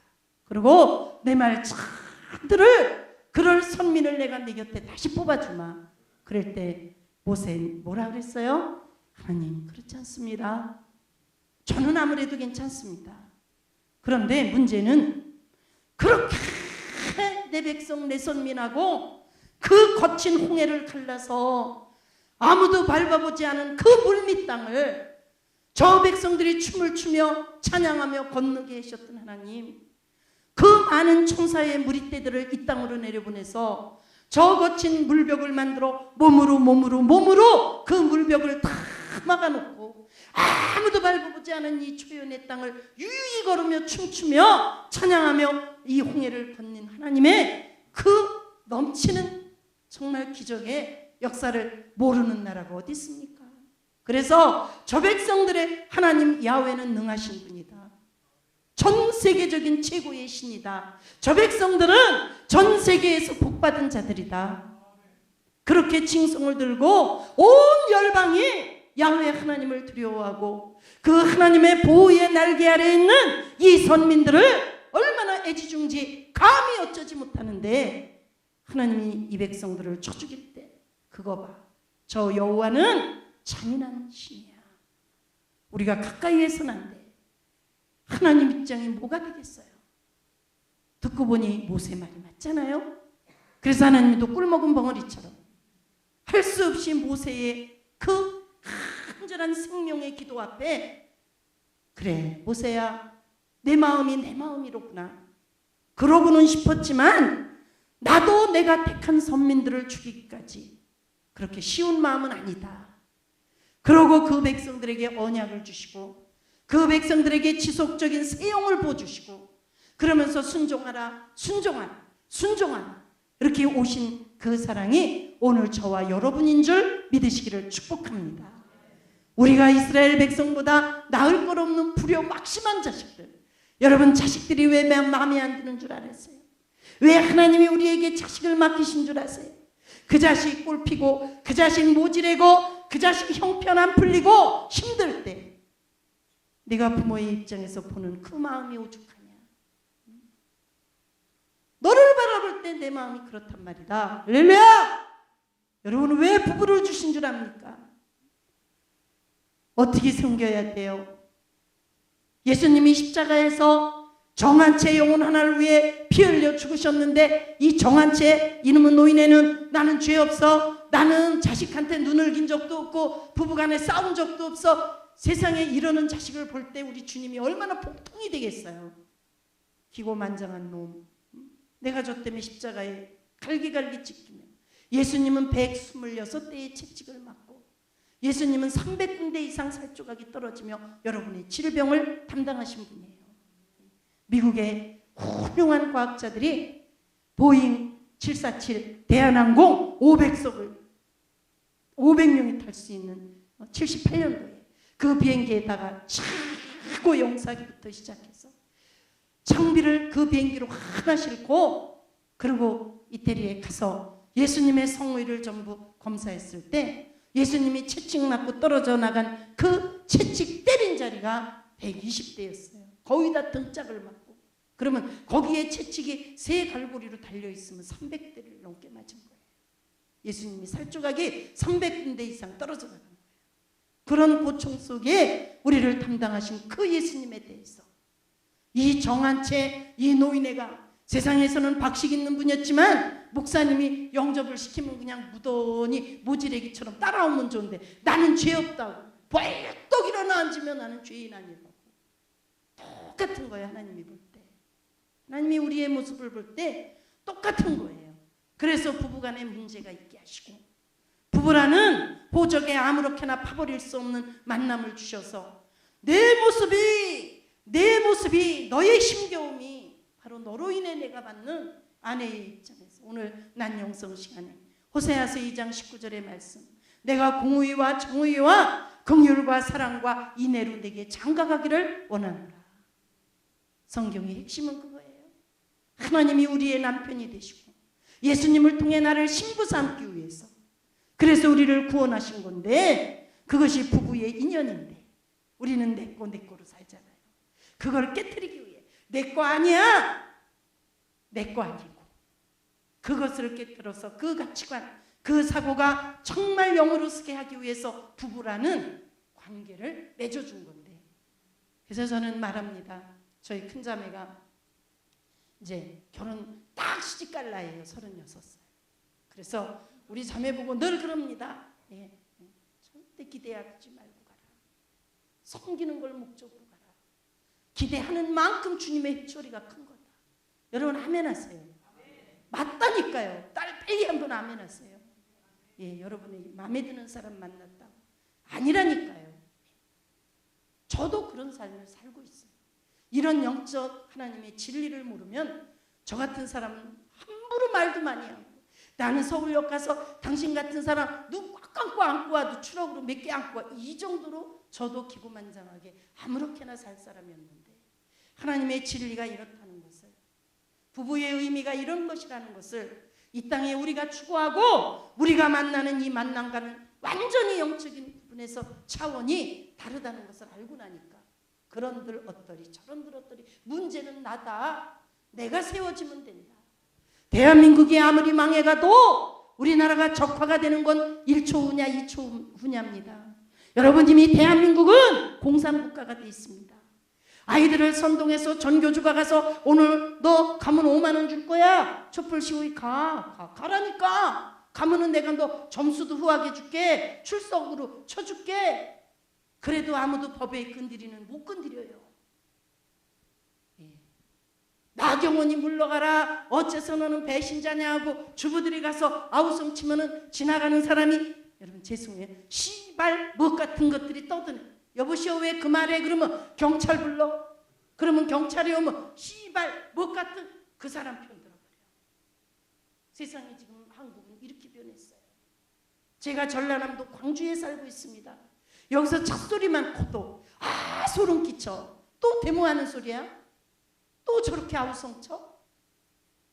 그리고 내 말 참들을, 그럴 선민을 내가 내 곁에 다시 뽑아주마. 그럴 때 모세 뭐라 그랬어요? 하나님, 그렇지 않습니다. 저는 아무래도 괜찮습니다. 그런데 문제는 그렇게 내 백성 내 선민하고 그 거친 홍해를 갈라서 아무도 밟아보지 않은 그 물밑 땅을 저 백성들이 춤을 추며 찬양하며 건너게 하셨던 하나님, 그 많은 천사의 무리떼들을 이 땅으로 내려보내서 저 거친 물벽을 만들어 몸으로 그 물벽을 다 막아놓고 아무도 밟아보지 않은 이 초연의 땅을 유유히 걸으며 춤추며 찬양하며 이 홍해를 건넨 하나님의 그 넘치는 정말 기적의 역사를 모르는 나라가 어디 있습니까? 그래서 저 백성들의 하나님 야훼는 능하신 분이다. 전 세계적인 최고의 신이다. 저 백성들은 전 세계에서 복받은 자들이다. 그렇게 칭송을 들고 온 열방이 야훼 하나님을 두려워하고 그 하나님의 보호의 날개 아래에 있는 이 선민들을 얼마나 애지중지 감히 어쩌지 못하는데, 하나님이 이 백성들을 쳐 죽일 때 그거 봐, 저 여호와는 잔인한 신이야. 우리가 가까이 해서는 안 돼. 하나님 입장이 뭐가 되겠어요? 듣고 보니 모세 말이 맞잖아요. 그래서 하나님이 또 꿀먹은 벙어리처럼 할 수 없이 모세의 그 간절한 생명의 기도 앞에 그래 모세야 내 마음이 내 마음이로구나 그러고는 싶었지만 나도 내가 택한 선민들을 죽이기까지 그렇게 쉬운 마음은 아니다. 그러고 그 백성들에게 언약을 주시고 그 백성들에게 지속적인 세용을 보여주시고 그러면서 순종하라 순종하라 순종하라 이렇게 오신 그 사랑이 오늘 저와 여러분인 줄 믿으시기를 축복합니다. 우리가 이스라엘 백성보다 나을 것 없는 불효막심한 자식들, 여러분 자식들이 왜 마음에 안 드는 줄 알았어요? 왜 하나님이 우리에게 자식을 맡기신 줄 아세요? 그 자식 꼴피고 그 자식 모질애고 그 자식 형편 안 풀리고 힘들 때 네가 부모의 입장에서 보는 그 마음이 오죽하냐. 너를 바라볼 때 내 마음이 그렇단 말이다. 할렐루야! 여러분 왜 부부를 주신 줄 압니까? 어떻게 섬겨야 돼요? 예수님이 십자가에서 정한 채 영혼 하나를 위해 피 흘려 죽으셨는데 이 정한 채 이놈의 노인네는 나는 죄 없어 나는 자식한테 눈을 긴 적도 없고 부부간에 싸운 적도 없어 세상에 이러는 자식을 볼 때 우리 주님이 얼마나 복통이 되겠어요. 기고만장한 놈 내가 저 때문에 십자가에 갈기갈기 찢기며 예수님은 126대의 채찍을 맞고 예수님은 300군데 이상 살조각이 떨어지며 여러분의 질병을 담당하신 분이에요. 미국의 훌륭한 과학자들이 보잉 747 대한항공 500명이 탈 수 있는 78년도에 그 비행기에다가 최고 용사기부터 시작해서 장비를 그 비행기로 하나 싣고 그리고 이태리에 가서 예수님의 성의를 전부 검사했을 때 예수님이 채찍 맞고 떨어져 나간 그 채찍 때린 자리가 120대였어요. 거의 다 등짝을 맞고 그러면 거기에 채찍이 세 갈고리로 달려있으면 300대를 넘게 맞은 거예요. 예수님이 살조각이 300군데 이상 떨어져 나간 거예요. 그런 고통 속에 우리를 담당하신 그 예수님에 대해서 이 정한 채 이 노인네가 세상에서는 박식 있는 분이었지만 목사님이 영접을 시키면 그냥 무던히 모지레기처럼 따라오면 좋은데 나는 죄 없다고 벌떡 일어나 앉으면 나는 죄인 아니라고 똑같은 거예요. 하나님이 볼 때 하나님이 우리의 모습을 볼 때 똑같은 거예요. 그래서 부부간에 문제가 있게 하시고 부부라는 보적에 아무렇게나 파버릴 수 없는 만남을 주셔서 내 모습이 너의 힘겨움이 바로 너로 인해 내가 받는 아내의 입장에서 오늘 난영성 시간에 호세아서 2장 19절의 말씀 내가 공의와 정의와 긍휼과 사랑과 인애로 내게 장가가기를 원하노라. 성경의 핵심은 그거예요. 하나님이 우리의 남편이 되시고 예수님을 통해 나를 신부 삼기 위해서 그래서 우리를 구원하신 건데 그것이 부부의 인연인데 우리는 내 거로 살잖아요. 그걸 깨트리기 위해 내 거 아니야 내 거 아니고 그것을 깨뜨려서 그 가치관 그 사고가 정말 영으로 쓰게 하기 위해서 부부라는 관계를 맺어준 건데 그래서 저는 말합니다. 저희 큰자매가 이제 결혼 딱 시집갈 나이에요. 36살. 그래서 우리 자매 보고 늘 그럽니다. 절대 기대하지 말고 가라. 섬기는 걸 목적으로 가라. 기대하는 만큼 주님의 휘초리가 큰 거다. 여러분 아멘 하세요. 맞다니까요. 딸 빼기 한번 아멘 하세요. 예, 여러분이 마음에 드는 사람 만났다고 아니라니까요. 저도 그런 삶을 살고 있어요. 이런 영적 하나님의 진리를 모르면 저 같은 사람은 함부로 말도 많이 하고 나는 서울역 가서 당신 같은 사람 눈 꽉 감고 안고 와도 추럭으로 몇 개 안고 와 이 정도로 저도 기고만장하게 아무렇게나 살 사람이었는데 하나님의 진리가 이렇다는 것을 부부의 의미가 이런 것이라는 것을 이 땅에 우리가 추구하고 우리가 만나는 이 만남과는 완전히 영적인 부분에서 차원이 다르다는 것을 알고 나니까 그런들 어떠리 저런들 어떠리 문제는 나다. 내가 세워지면 된다. 대한민국이 아무리 망해가도 우리나라가 적화가 되는 건 1초 후냐 2초 후냐입니다. 여러분 이미 대한민국은 공산국가가 되어 있습니다. 아이들을 선동해서 전교주가 가서 오늘 너 가면 5만 원 줄 거야. 촛불 시위 가라니까. 가면은 내가 너 점수도 후하게 줄게. 출석으로 쳐줄게. 그래도 아무도 법에 건드리는 못 건드려요. 나경원이 물러가라. 어째서 너는 배신자냐 하고 주부들이 가서 아우성 치면은 지나가는 사람이, 여러분 죄송해요, 씨발 뭐 같은 것들이 떠드네. 여보시오 왜 그 말해? 그러면 경찰 불러. 그러면 경찰이 오면 씨발 뭐 같은 그 사람 편 들어버려. 세상이 지금 한국은 이렇게 변했어요. 제가 전라남도 광주에 살고 있습니다. 여기서 찻소리만 커도 소름 끼쳐. 또 데모하는 소리야? 또 저렇게 아우성 쳐?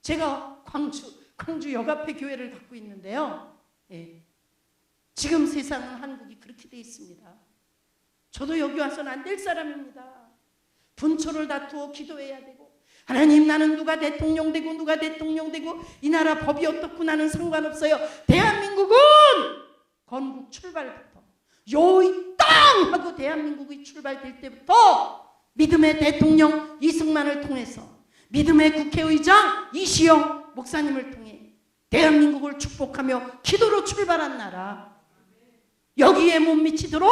제가 광주 역앞에 교회를 갖고 있는데요. 지금 세상은 한국이 그렇게 돼 있습니다. 저도 여기 와서는 안 될 사람입니다. 분초를 다투어 기도해야 되고, 하나님 나는 누가 대통령 되고 누가 대통령 되고 이 나라 법이 어떻고 나는 상관없어요. 대한민국은 건국 출발부터 요이 땅 하고 대한민국이 출발될 때부터 믿음의 대통령 이승만을 통해서, 믿음의 국회의장 이시영 목사님을 통해 대한민국을 축복하며 기도로 출발한 나라. 여기에 못 미치도록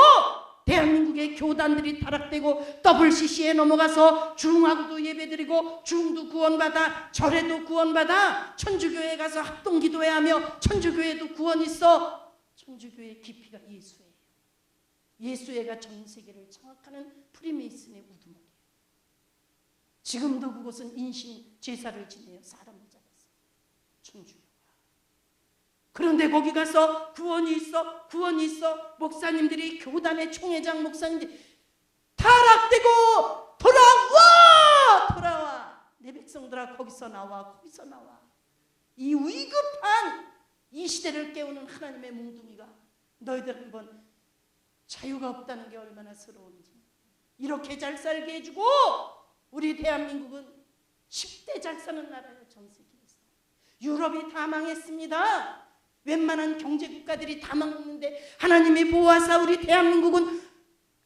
대한민국의 교단들이 타락되고 WCC에 넘어가서 중하고도 예배드리고 중도 구원받아 절에도 구원받아 천주교회 가서 합동기도회 하며 천주교회도 구원 있어. 천주교회의 깊이가 예수예요. 예수회가 전 세계를 장악하는 프리메이슨의 우두머리예요. 지금도 그곳은 인신 제사를 지내요. 사람을 잡아서 천주교가. 그런데 거기 가서 구원이 있어, 구원이 있어. 목사님들이, 교단의 총회장 목사님들이 타락되고 돌아와. 내 백성들아 거기서 나와, 거기서 나와. 이 위급한 이 시대를 깨우는 하나님의 몽둥이가 너희들 한번 자유가 없다는 게 얼마나 서러운지. 이렇게 잘 살게 해주고 우리 대한민국은 10대 잘 사는 나라예요. 전 세계에서. 유럽이 다 망했습니다. 웬만한 경제국가들이 다 망했는데 하나님이 보호하사 우리 대한민국은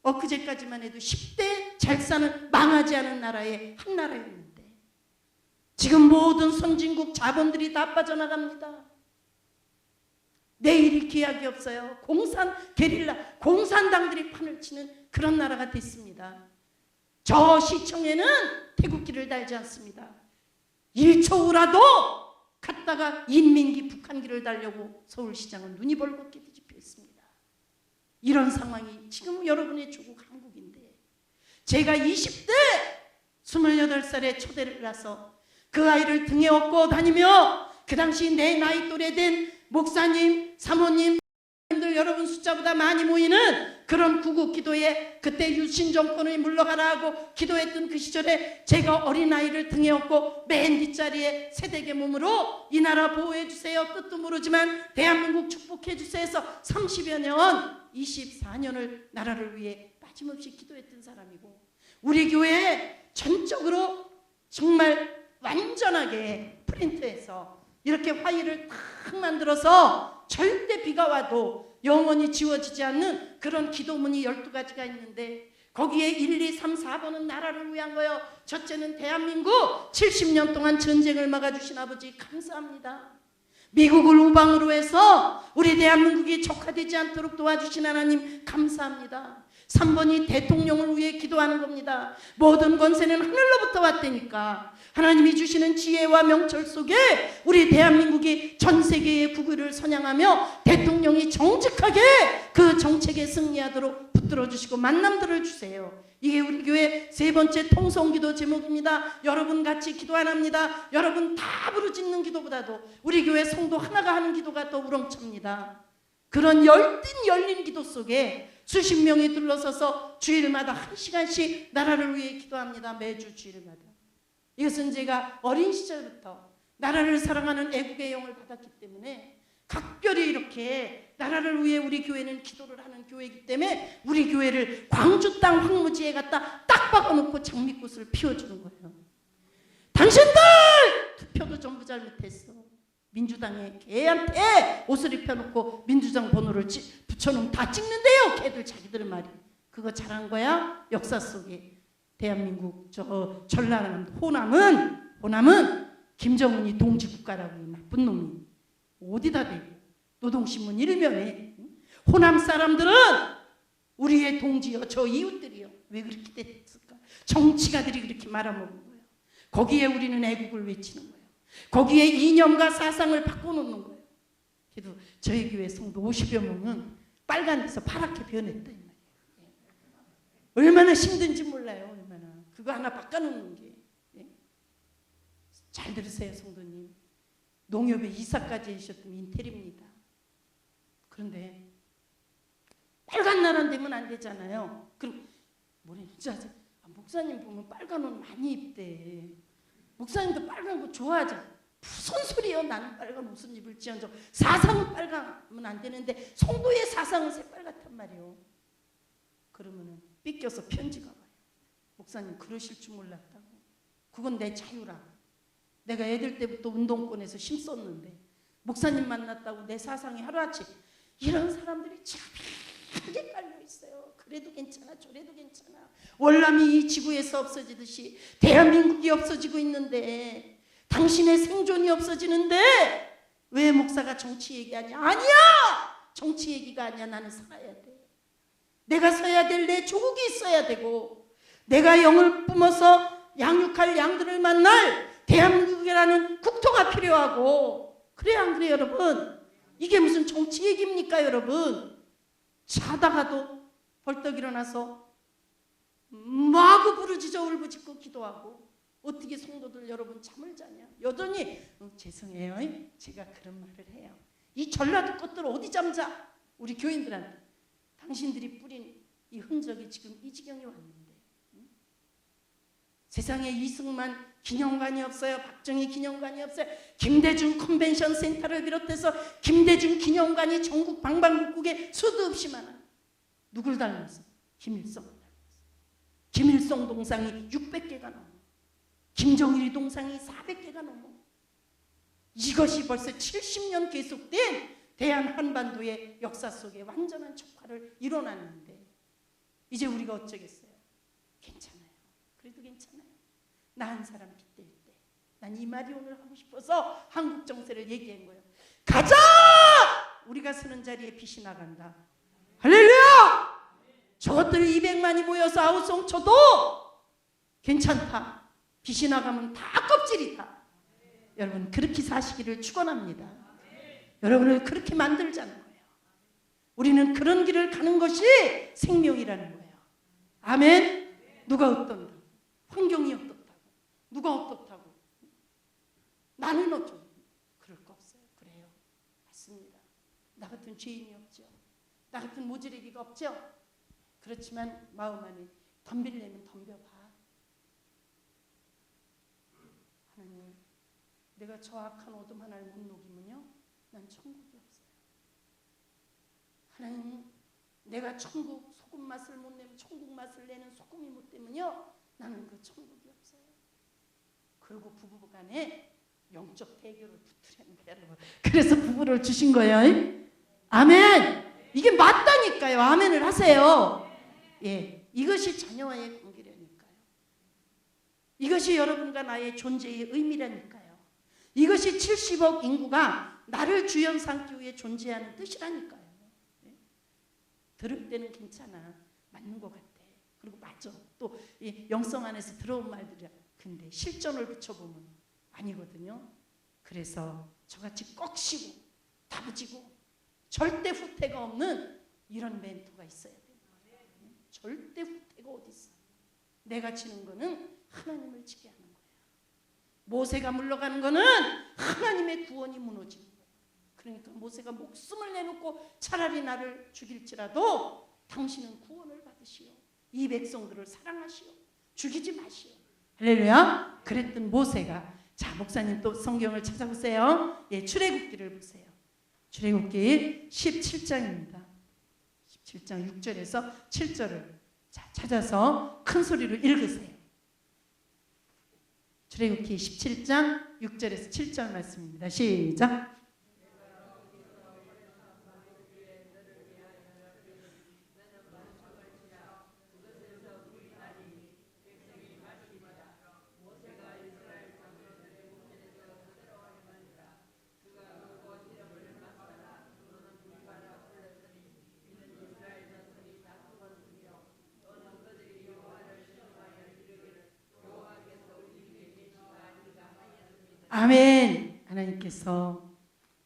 엊그제까지만 해도 10대 잘 사는 망하지 않은 나라의 한 나라였는데 지금 모든 선진국 자본들이 다 빠져나갑니다. 내일이 기약이 없어요. 게릴라 공산당들이 판을 치는 그런 나라가 됐습니다. 저 시청에는 태극기를 달지 않습니다. 1초 후라도 갔다가 인민기 북한기를 달려고 서울시장은 눈이 벌겋게 뒤집혀 있습니다. 이런 상황이 지금 여러분의 조국 한국인데, 제가 20대 28살에 초대를 해서 그 아이를 등에 업고 다니며 그 당시 내 나이 또래 된 목사님, 사모님 여러분 숫자보다 많이 모이는 그런 구국기도에 그때 유신 정권이 물러가라 하고 기도했던 그 시절에 제가 어린아이를 등에 업고 맨 뒷자리에 새댁의 몸으로 이 나라 보호해 주세요, 뜻도 모르지만 대한민국 축복해 주세요 해서 30여 년, 24년을 나라를 위해 빠짐없이 기도했던 사람이고, 우리 교회에 전적으로 정말 완전하게 프린트해서 이렇게 화일을 탁 만들어서 절대 비가 와도 영원히 지워지지 않는 그런 기도문이 12가지가 있는데 거기에 1, 2, 3, 4번은 나라를 위한 거예요. 첫째는 대한민국 70년 동안 전쟁을 막아주신 아버지 감사합니다. 미국을 우방으로 해서 우리 대한민국이 적화되지 않도록 도와주신 하나님 감사합니다. 3번이 대통령을 위해 기도하는 겁니다. 모든 권세는 하늘로부터 왔다니까 하나님이 주시는 지혜와 명철 속에 우리 대한민국이 전 세계의 국위를 선양하며 대통령이 정직하게 그 정책에 승리하도록 붙들어 주시고 만남들을 주세요. 이게 우리 교회 세 번째 통성기도 제목입니다. 여러분 같이 기도 안 합니다. 여러분 다 부르짖는 기도보다도 우리 교회 성도 하나가 하는 기도가 더 우렁찹니다. 그런 열린 기도 속에 수십 명이 둘러서서 주일마다 1시간씩 나라를 위해 기도합니다. 매주 주일마다. 이것은 제가 어린 시절부터 나라를 사랑하는 애국의 영을 받았기 때문에 각별히 이렇게 나라를 위해 우리 교회는 기도를 하는 교회이기 때문에 우리 교회를 광주 땅 황무지에 갖다 딱 박아놓고 장미꽃을 피워주는 거예요. 당신들 투표도 전부 잘못했어. 민주당에 걔한테 옷을 입혀놓고 민주당 번호를 붙여놓으면 다 찍는데요. 걔들 자기들은 말이. 그거 잘한 거야? 역사 속에. 대한민국 저 전라남 호남은 김정은이 동지국가라고 이 나쁜 놈이 어디다 대고 노동신문 일면에 호남 사람들은 우리의 동지여 저 이웃들이요 왜 그렇게 됐을까? 정치가들이 그렇게 말아먹은 거예요. 거기에 우리는 애국을 외치는 거예요. 거기에 이념과 사상을 바꿔놓는 거예요. 그래도 저희 교회 성도 50여 명은 빨간에서 파랗게 변했다 이 말이에요. 얼마나 힘든지 몰라요. 얼마나 그거 하나 바꿔놓는 게. 잘 들으세요 성도님. 농협에 이사까지 하셨던 인텔입니다. 그런데 빨간 나라 되면 안 되잖아요. 그럼 뭐랬는지 아세요? 목사님 보면 빨간 옷 많이 입대. 목사님도 빨간 거 좋아하잖아. 무슨 소리요? 나는 빨간 옷을 입을지언정 사상은 빨가면 안 되는데 성도의 사상은 새빨갛단 말이에요. 그러면은 삐껴서 편지가 와요. 목사님 그러실 줄 몰랐다고. 그건 내 자유라. 내가 애들 때부터 운동권에서 힘썼는데 목사님 만났다고 내 사상이 하루아침 이런 사람들이 참 크게 깔려 있어요. 그래도 괜찮아 저래도 괜찮아. 월남이 이 지구에서 없어지듯이 대한민국이 없어지고 있는데 당신의 생존이 없어지는데 왜 목사가 정치 얘기하냐? 아니야! 정치 얘기가 아니야. 나는 살아야 돼. 내가 서야 될 내 조국이 있어야 되고 내가 영을 뿜어서 양육할 양들을 만날 대한민국이라는 국토가 필요하고 그래야 안 그래요 여러분? 이게 무슨 정치 얘기입니까 여러분? 자다가도 벌떡 일어나서 마구 부르짖어 울부짖고 기도하고 어떻게 성도들 여러분 잠을 자냐? 여전히 죄송해요. 제가 그런 말을 해요. 이 전라도 것들 어디 잠자? 우리 교인들한테. 당신들이 뿌린 이 흔적이 지금 이 지경이 왔는데 세상에 이승만 기념관이 없어요. 박정희 기념관이 없어요. 김대중 컨벤션 센터를 비롯해서 김대중 기념관이 전국 방방곡곡에 수도 없이 많아요. 누굴 닮았어? 김일성을 닮았어. 김일성 동상이 600개가 넘어. 김정일이 동상이 400개가 넘어. 이것이 벌써 70년 계속된 대한 한반도의 역사 속에 완전한 척화를 이뤄놨는데 이제 우리가 어쩌겠어요? 괜찮아요. 그래도 괜찮아요. 나 한 사람 빗댈 때 난 이 말이 오늘 하고 싶어서 한국 정세를 얘기한 거예요. 가자! 우리가 서는 자리에 빛이 나간다. 할렐루야! 저것들 200만이 모여서 아우성 쳐도 괜찮다. 빛이 나가면 다 껍질이다. 여러분 그렇게 사시기를 축원합니다. 여러분을 그렇게 만들자는 거예요. 우리는 그런 길을 가는 것이 생명이라는 거예요. 아멘. 누가 어떤다고? 환경이 어떻다고? 누가 어떻다고? 나는 어쩌고? 그럴 거 없어요. 그래요. 맞습니다. 나 같은 죄인이 없죠. 나 같은 모지레기가 없죠. 그렇지만 마음 안에 덤빌려면 덤벼봐. 하나님, 내가 저 악한 어둠 하나를 못 녹이면요, 난 천국이 없어요. 하나님, 내가 천국 소금 맛을 못 내면 천국 맛을 내는 소금이 못 되면요, 나는 그 천국이 없어요. 그리고 부부간에 영적 대결을 붙으려는 거예요, 여러분. 그래서 부부를 주신 거예요. 아멘. 이게 맞다니까요. 아멘을 하세요. 예, 이것이 자녀와의 관계라니까요. 이것이 여러분과 나의 존재의 의미라니까요. 이것이 70억 인구가 나를 주연 삼기 위해 존재하는 뜻이라니까요. 예? 들을 때는 괜찮아. 맞는 것 같아. 그리고 맞아. 또 영성 안에서 들어온 말들이야. 근데 실전을 붙여보면 아니거든요. 그래서 저같이 꺽시고 다부지고 절대 후퇴가 없는 이런 멘토가 있어야 돼요. 절대 후퇴가 어디 있어? 내가 지는 거는 하나님을 지게 하는 거야. 모세가 물러가는 거는 하나님의 구원이 무너지는 거야. 그러니까 모세가 목숨을 내놓고 차라리 나를 죽일지라도 당신은 구원을 받으시오. 이 백성들을 사랑하시오. 죽이지 마시오. 할렐루야. 그랬던 모세가, 자 목사님 또 성경을 찾아보세요. 예, 출애굽기를 보세요. 출애굽기 17장입니다. 17장 6절에서 7절을 자, 찾아서 큰 소리로 읽으세요. 출애굽기 17장 6절에서 7절 말씀입니다. 시작. 아멘. 하나님께서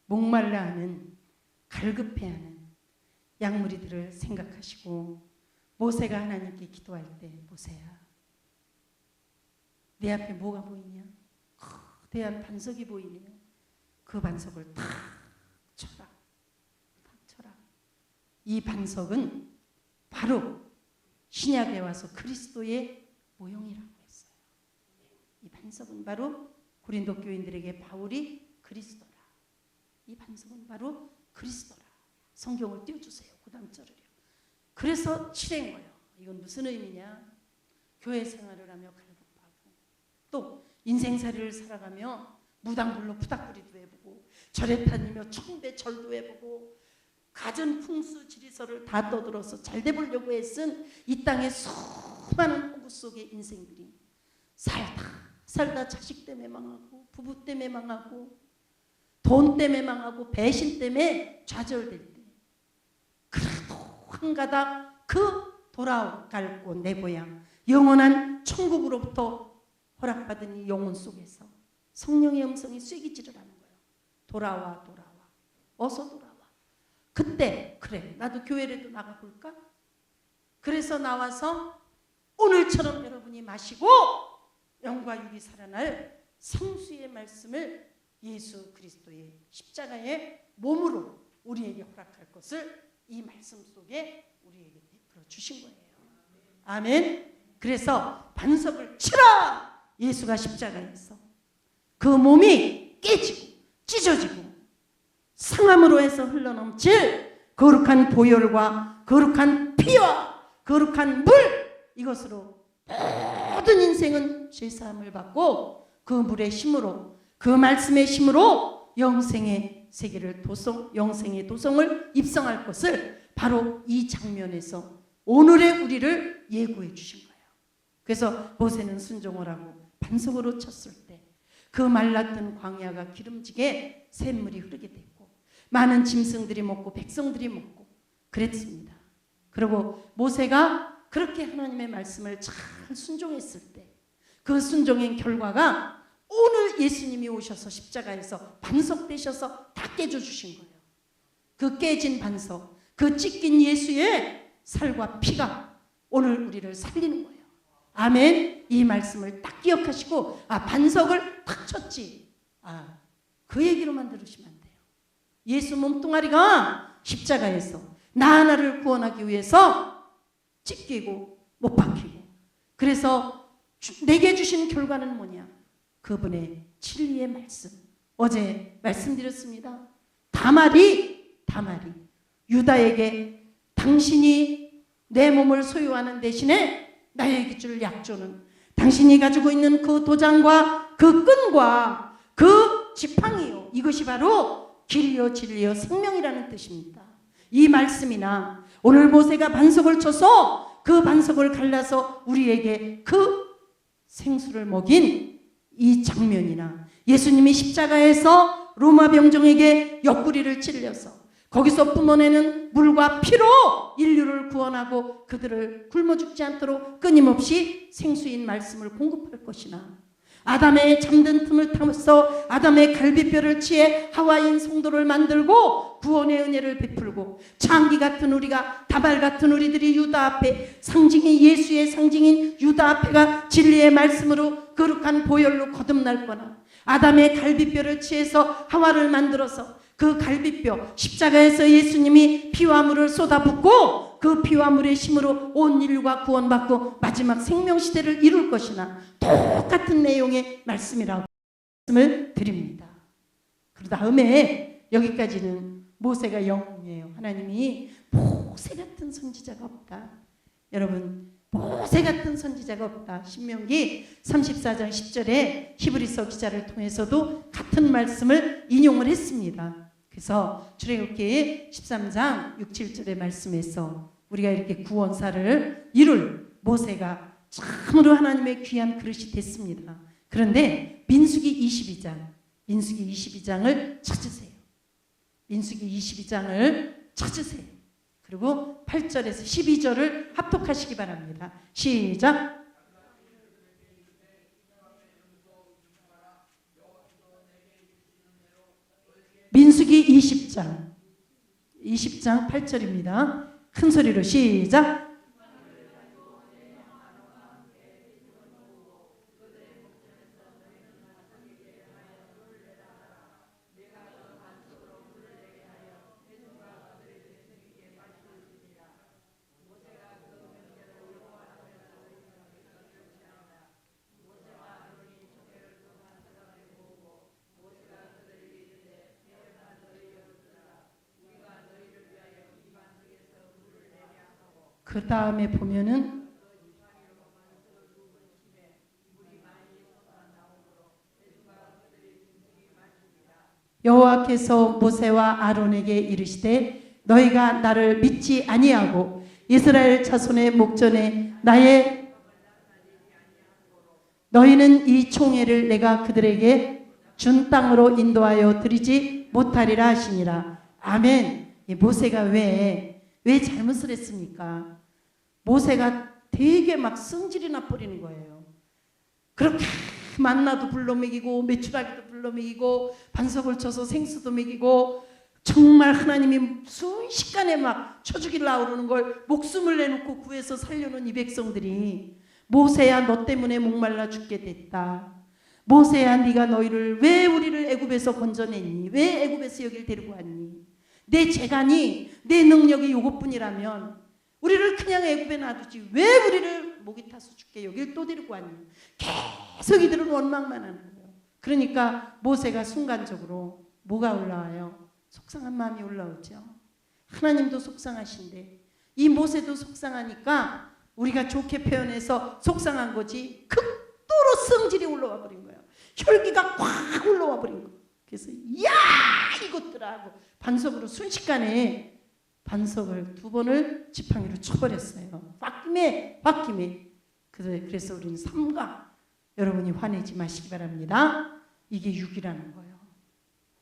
목말라하는 갈급해하는 양무리들을 생각하시고 모세가 하나님께 기도할 때 모세야 내 앞에 뭐가 보이냐? 거대한 반석이 보이네요. 그 반석을 탁 쳐라. 탁 쳐라. 이 반석은 바로 신약에 와서 그리스도의 모형이라고 했어요. 이 반석은 바로 고린도 교인들에게 바울이 그리스도라. 이 반석은 바로 그리스도라. 성경을 띄워주세요. 그 다음 절을요. 그래서 칠한 거예요. 이건 무슨 의미냐? 교회 생활을 하며 갈급하고 또 인생살이를 살아가며 무당불로 푸닥거리도 해보고 절에 다니며 청배절도 해보고 가전 풍수 지리서를 다 떠들어서 잘 돼보려고 애쓴 이 땅의 수많은 호구 속의 인생들이 살다 자식 때문에 망하고 부부 때문에 망하고 돈 때문에 망하고 배신 때문에 좌절될 때 그래도 한 가닥 그 돌아갈 곳 내 고향 영원한 천국으로부터 허락받은 이 영혼 속에서 성령의 음성이 쐐기질을 하는 거예요. 돌아와 어서 돌아와. 그때 그래 나도 교회라도 나가볼까? 그래서 나와서 오늘처럼 여러분이 마시고 영과 육이 살아날 성수의 말씀을 예수 그리스도의 십자가의 몸으로 우리에게 허락할 것을 이 말씀 속에 우리에게 베풀어 주신 거예요. 아멘. 그래서 반석을 치라. 예수가 십자가에서 그 몸이 깨지고 찢어지고 상함으로 해서 흘러넘칠 거룩한 보혈과 거룩한 피와 거룩한 물 이것으로 모든 인생은 죄사함을 받고 그 물의 힘으로 그 말씀의 힘으로 영생의 세계를 영생의 도성을 입성할 것을 바로 이 장면에서 오늘의 우리를 예고해 주신 거예요. 그래서 모세는 순종을 하고 반석으로 쳤을 때 그 말랐던 광야가 기름지게 샘물이 흐르게 됐고 많은 짐승들이 먹고 백성들이 먹고 그랬습니다. 그리고 모세가 그렇게 하나님의 말씀을 잘 순종했을 때 그 순종의 결과가 오늘 예수님이 오셔서 십자가에서 반석 되셔서 다 깨져주신 거예요. 그 깨진 반석, 그 찢긴 예수의 살과 피가 오늘 우리를 살리는 거예요. 아멘. 이 말씀을 딱 기억하시고 반석을 탁 쳤지. 그 얘기로만 들으시면 안 돼요. 예수 몸뚱아리가 십자가에서 나 하나를 구원하기 위해서 찢기고 못 박히고 그래서 내게 주신 결과는 뭐냐? 그분의 진리의 말씀. 어제 말씀드렸습니다. 다말이 유다에게 당신이 내 몸을 소유하는 대신에 나에게 줄 약조는 당신이 가지고 있는 그 도장과 그 끈과 그 지팡이요. 이것이 바로 길이요 진리요 생명이라는 뜻입니다. 이 말씀이나 오늘 모세가 반석을 쳐서 그 반석을 갈라서 우리에게 그 생수를 먹인 이 장면이나 예수님이 십자가에서 로마 병정에게 옆구리를 찔려서 거기서 뿜어내는 물과 피로 인류를 구원하고 그들을 굶어 죽지 않도록 끊임없이 생수인 말씀을 공급할 것이나 아담의 잠든 틈을 타서 아담의 갈비뼈를 치해 하와인 성도를 만들고 구원의 은혜를 베풀고 창기 같은 우리가 다발 같은 우리들이 유다 앞에 상징이 예수의 상징인 유다 앞에가 진리의 말씀으로 거룩한 보혈로 거듭날 거나 아담의 갈비뼈를 치해서 하와를 만들어서 그 갈비뼈 십자가에서 예수님이 피와 물을 쏟아붓고 그 피와 물의 힘으로 온 인류가 구원받고 마지막 생명시대를 이룰 것이나 똑같은 내용의 말씀이라고 말씀을 드립니다. 그 다음에 여기까지는 모세가 영웅이에요. 하나님이 모세 같은 선지자가 없다. 여러분 모세 같은 선지자가 없다. 신명기 34장 10절에 히브리서 기자를 통해서도 같은 말씀을 인용을 했습니다. 그래서 출애굽기 13장 6, 7절의 말씀에서 우리가 이렇게 구원사를 이룰 모세가 참으로 하나님의 귀한 그릇이 됐습니다. 그런데 민수기 22장을 찾으세요. 민수기 22장을 찾으세요. 그리고 8절에서 12절을 합독하시기 바랍니다. 시작. 민수기 20장 8절입니다. 큰 소리로 시작. 그 다음에 보면은 여호와께서 모세와 아론에게 이르시되 너희가 나를 믿지 아니하고 이스라엘 자손의 목전에 너희는 이 총회를 내가 그들에게 준 땅으로 인도하여 드리지 못하리라 하시니라. 아멘. 모세가 왜 잘못을 했습니까? 모세가 되게 막 성질이 나버리는 거예요. 그렇게 만나도 불러 먹이고 메추라기도 불러 먹이고 반석을 쳐서 생수도 먹이고 정말 하나님이 순식간에 막 쳐죽이려고 그러는 걸 목숨을 내놓고 구해서 살려놓은 이 백성들이 모세야 너 때문에 목말라 죽게 됐다. 모세야 네가 너희를 왜 우리를 애굽에서 건져냈니? 왜 애굽에서 여길 데리고 왔니? 내 재간이 내 능력이 요것뿐이라면 우리를 그냥 애굽에 놔두지 왜 우리를 목이 타서 죽게 여길 또 데리고 왔니? 계속 이들은 원망만 하는 거예요. 그러니까 모세가 순간적으로 뭐가 올라와요? 속상한 마음이 올라오죠. 하나님도 속상하신데 이 모세도 속상하니까 우리가 좋게 표현해서 속상한 거지 극도로 성질이 올라와 버린 거예요. 혈기가 확 올라와 버린 거예요. 그래서 야 이것들아 하고 반석으로 순식간에 반석을 2번을 지팡이로 쳐버렸어요. 홧김에 그래서 우리는 삼가 여러분이 화내지 마시기 바랍니다. 이게 육이라는 거예요.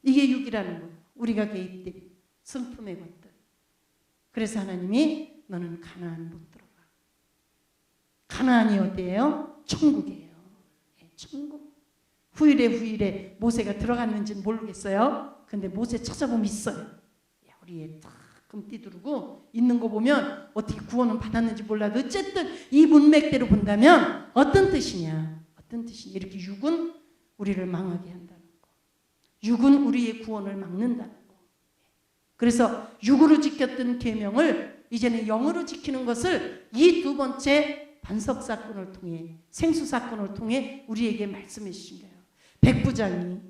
이게 육이라는 거예요. 우리가 개입된 성품의 것들. 그래서 하나님이 너는 가나안 못 들어가. 가나안이 어디예요? 천국이에요. 천국. 후일에 모세가 들어갔는지는 모르겠어요. 근데 모세 찾아보면 있어요. 우리의 딱 금띠 두르고 있는 거 보면 어떻게 구원은 받았는지 몰라도 어쨌든 이 문맥대로 본다면 어떤 뜻이냐? 이렇게 육은 우리를 망하게 한다는 거. 육은 우리의 구원을 막는다는 거. 그래서 육으로 지켰던 계명을 이제는 영으로 지키는 것을 이 2번째 반석 사건을 통해 생수 사건을 통해 우리에게 말씀해 주신 거예요. 백부장이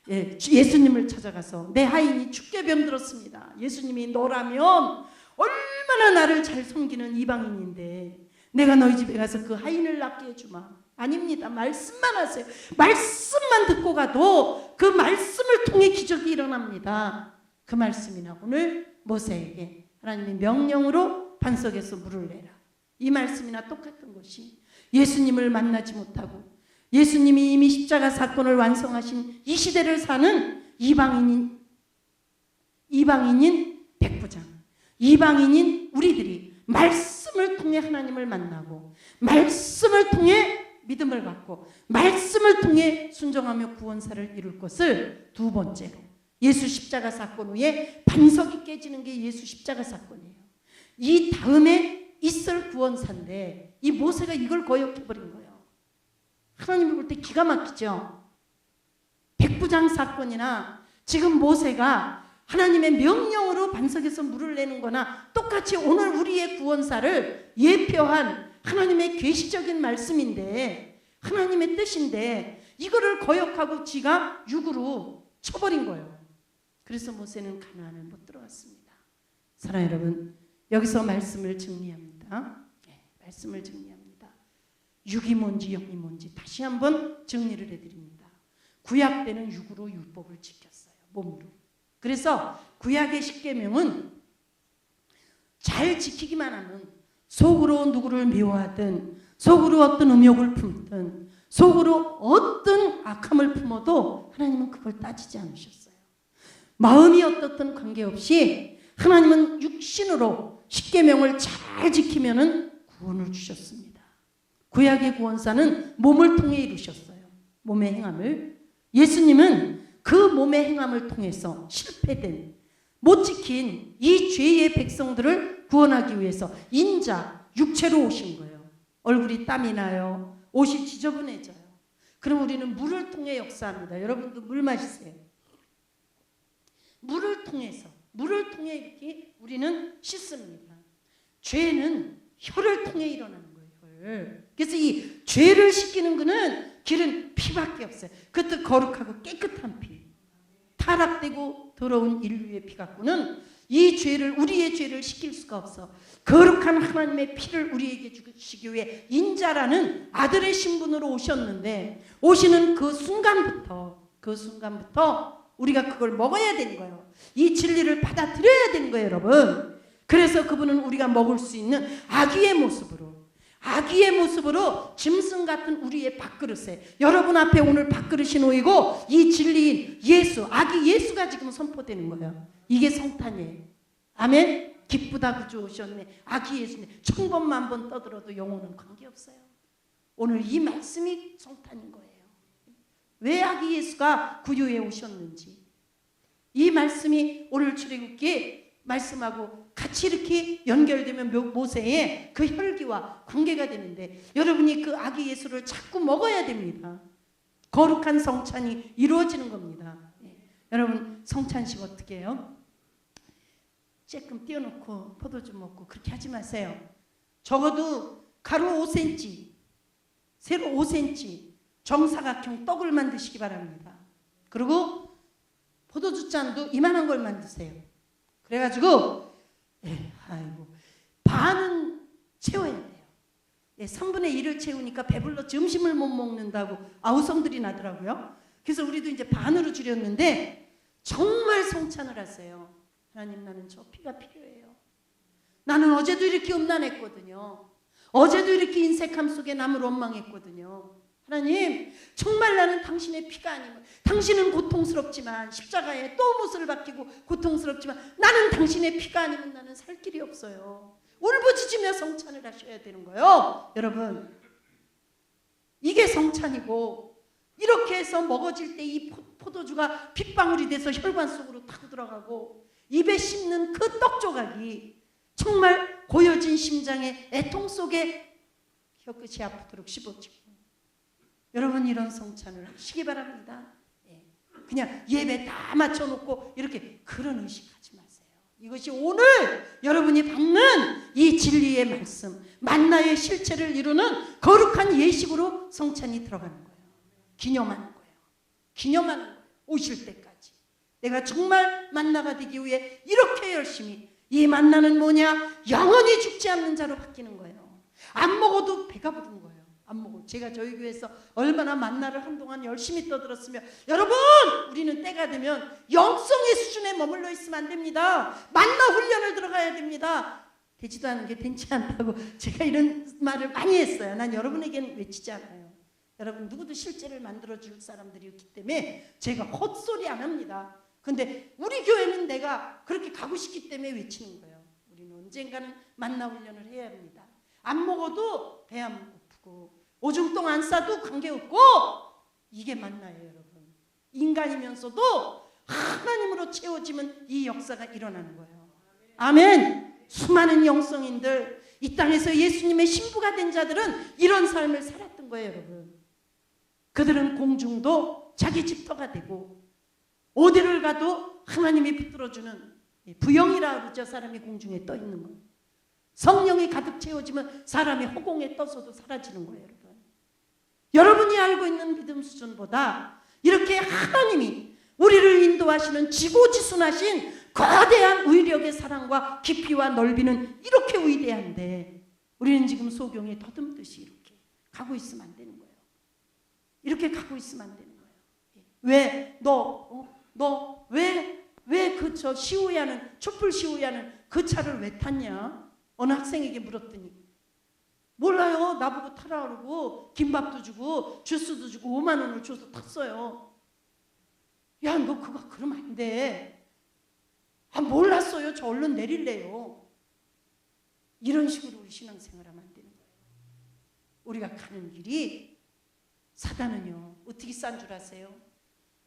예수님을 찾아가서 내 하인이 죽게 병들었습니다. 예수님이 너라면 얼마나 나를 잘 섬기는 이방인인데 내가 너희 집에 가서 그 하인을 낫게 해주마. 아닙니다. 말씀만 하세요. 말씀만 듣고 가도 그 말씀을 통해 기적이 일어납니다. 그 말씀이나 오늘 모세에게 하나님의 명령으로 반석에서 물을 내라. 이 말씀이나 똑같은 것이 예수님을 만나지 못하고 예수님이 이미 십자가 사건을 완성하신 이 시대를 사는 이방인인 백부장, 이방인인 우리들이 말씀을 통해 하나님을 만나고 말씀을 통해 믿음을 갖고 말씀을 통해 순종하며 구원사를 이룰 것을 2번째로 예수 십자가 사건 후에 반석이 깨지는 게 예수 십자가 사건이에요. 이 다음에 있을 구원사인데 이 모세가 이걸 거역해버린 거예요. 하나님이 볼 때 기가 막히죠. 백부장 사건이나 지금 모세가 하나님의 명령으로 반석에서 물을 내는 거나 똑같이 오늘 우리의 구원사를 예표한 하나님의 계시적인 말씀인데 하나님의 뜻인데 이거를 거역하고 지가 육으로 쳐버린 거예요. 그래서 모세는 가나안을 못 들어갔습니다. 사랑하는 여러분, 여기서 말씀을 정리합니다. 말씀을 정리합니다. 육이 뭔지 영이 뭔지 다시 한번 정리를 해드립니다. 구약 때는 육으로 율법을 지켰어요. 몸으로. 그래서 구약의 십계명은 잘 지키기만 하면 속으로 누구를 미워하든 속으로 어떤 음욕을 품든 속으로 어떤 악함을 품어도 하나님은 그걸 따지지 않으셨어요. 마음이 어떻든 관계없이 하나님은 육신으로 십계명을 잘 지키면은 구원을 주셨습니다. 구약의 구원사는 몸을 통해 이루셨어요. 몸의 행함을. 예수님은 그 그 몸의 행함을 통해서 실패된, 못 지킨 이 죄의 백성들을 구원하기 위해서 인자, 육체로 오신 거예요. 얼굴이 땀이 나요. 옷이 지저분해져요. 그럼 우리는 물을 통해 역사합니다. 여러분도 물 마시세요. 물을 통해 이렇게 우리는 씻습니다. 죄는 혀를 통해 일어나는 거예요. 혀를. 그래서 이 죄를 씻기는 거는 길은 피밖에 없어요. 그것도 거룩하고 깨끗한 피. 타락되고 더러운 인류의 피 갖고는 이 죄를, 우리의 죄를 씻길 수가 없어. 거룩한 하나님의 피를 우리에게 주시기 위해 인자라는 아들의 신분으로 오셨는데, 오시는 그 순간부터 우리가 그걸 먹어야 되는 거예요. 이 진리를 받아들여야 되는 거예요, 여러분. 그래서 그분은 우리가 먹을 수 있는 아기의 모습으로 짐승 같은 우리의 밥그릇에, 여러분 앞에 오늘 밥그릇이 놓이고 이 진리인 예수, 아기 예수가 지금 선포되는 거예요. 이게 성탄이에요. 아멘. 기쁘다 구주 오셨네. 아기 예수네. 1000번 만번 떠들어도 영혼은 관계없어요. 오늘 이 말씀이 성탄인 거예요. 왜 아기 예수가 구유에 오셨는지, 이 말씀이 오늘 출애굽기 말씀하고 같이 이렇게 연결되면 모세의 그 혈기와 관계가 되는데, 여러분이 그 아기 예수를 자꾸 먹어야 됩니다. 거룩한 성찬이 이루어지는 겁니다. 여러분, 성찬식 어떻게 해요? 쬐끔 띄워놓고 포도주 먹고 그렇게 하지 마세요. 적어도 가로 5cm, 세로 5cm 정사각형 떡을 만드시기 바랍니다. 그리고 포도주 잔도 이만한 걸 만드세요. 그래가지고 반은 채워야 돼요. 3분의 1을 채우니까 배불러 점심을 못 먹는다고 아우성들이 나더라고요. 그래서 우리도 이제 반으로 줄였는데, 정말 성찬을 하세요. 하나님, 나는 저 피가 필요해요. 나는 어제도 이렇게 음란했거든요. 어제도 이렇게 인색함 속에 남을 원망했거든요. 하나님, 정말 나는 당신의 피가 아니면, 당신은 고통스럽지만 십자가에 또 못을 박히고 고통스럽지만 나는 당신의 피가 아니면 나는 살 길이 없어요. 울부짖으며 성찬을 하셔야 되는 거예요. 여러분, 이게 성찬이고, 이렇게 해서 먹어질 때 이 포도주가 빗방울이 돼서 혈관 속으로 타고 들어가고 입에 씹는 그 떡조각이 정말 고여진 심장의 애통 속에 혀끝이 아프도록 씹어지고, 여러분, 이런 성찬을 하시기 바랍니다. 그냥 예배 다 맞춰놓고 이렇게 그런 의식하지 마세요. 이것이 오늘 여러분이 받는 이 진리의 말씀, 만나의 실체를 이루는 거룩한 예식으로 성찬이 들어가는 거예요. 기념하는 거예요. 오실 때까지 내가 정말 만나가 되기 위해 이렇게 열심히, 이 만나는 뭐냐? 영원히 죽지 않는 자로 바뀌는 거예요. 안 먹어도 배가 부른 거예요. 안 먹어. 제가 저희 교회에서 얼마나 만나를 한동안 열심히 떠들었으며, 여러분, 우리는 때가 되면 영성의 수준에 머물러 있으면 안 됩니다. 만나 훈련을 들어가야 됩니다. 되지도 않은 게 된지 않다고 제가 이런 말을 많이 했어요. 난 여러분에게는 외치지 않아요. 여러분, 누구도 실제를 만들어줄 사람들이 없기 때문에 제가 헛소리 안 합니다. 근데 우리 교회는 내가 그렇게 가고 싶기 때문에 외치는 거예요. 우리는 언젠가는 만나 훈련을 해야 합니다. 안 먹어도 배 안 고프고 오줌똥 안 싸도 관계없고, 이게 만나요, 여러분. 인간이면서도 하나님으로 채워지면 이 역사가 일어나는 거예요. 아멘. 수많은 영성인들, 이 땅에서 예수님의 신부가 된 자들은 이런 삶을 살았던 거예요, 여러분. 그들은 공중도 자기 집터가 되고, 어디를 가도 하나님이 붙들어주는 부영이라 그러죠. 사람이 공중에 떠 있는 거. 성령이 가득 채워지면 사람이 허공에 떠서도 사라지는 거예요, 여러분. 여러분이 알고 있는 믿음 수준보다 이렇게 하나님이 우리를 인도하시는 지고지순하신 거대한 의력의 사랑과 깊이와 넓이는 이렇게 위대한데, 우리는 지금 소경에 더듬듯이 이렇게 가고 있으면 안 되는 거예요. 이렇게 가고 있으면 안 되는 거예요. 왜 왜 그 저 시우야는, 촛불 시우야는 그 차를 왜 탔냐? 어느 학생에게 물었더니, 몰라요. 나보고 타라 그러고 김밥도 주고 주스도 주고 5만 원을 줘서 탔어요. 야, 너 그거 그러면 안 돼. 아, 몰랐어요. 저 얼른 내릴래요. 이런 식으로 우리 신앙생활하면 안 되는 거예요. 우리가 가는 길이, 사단은요 어떻게 싼 줄 아세요?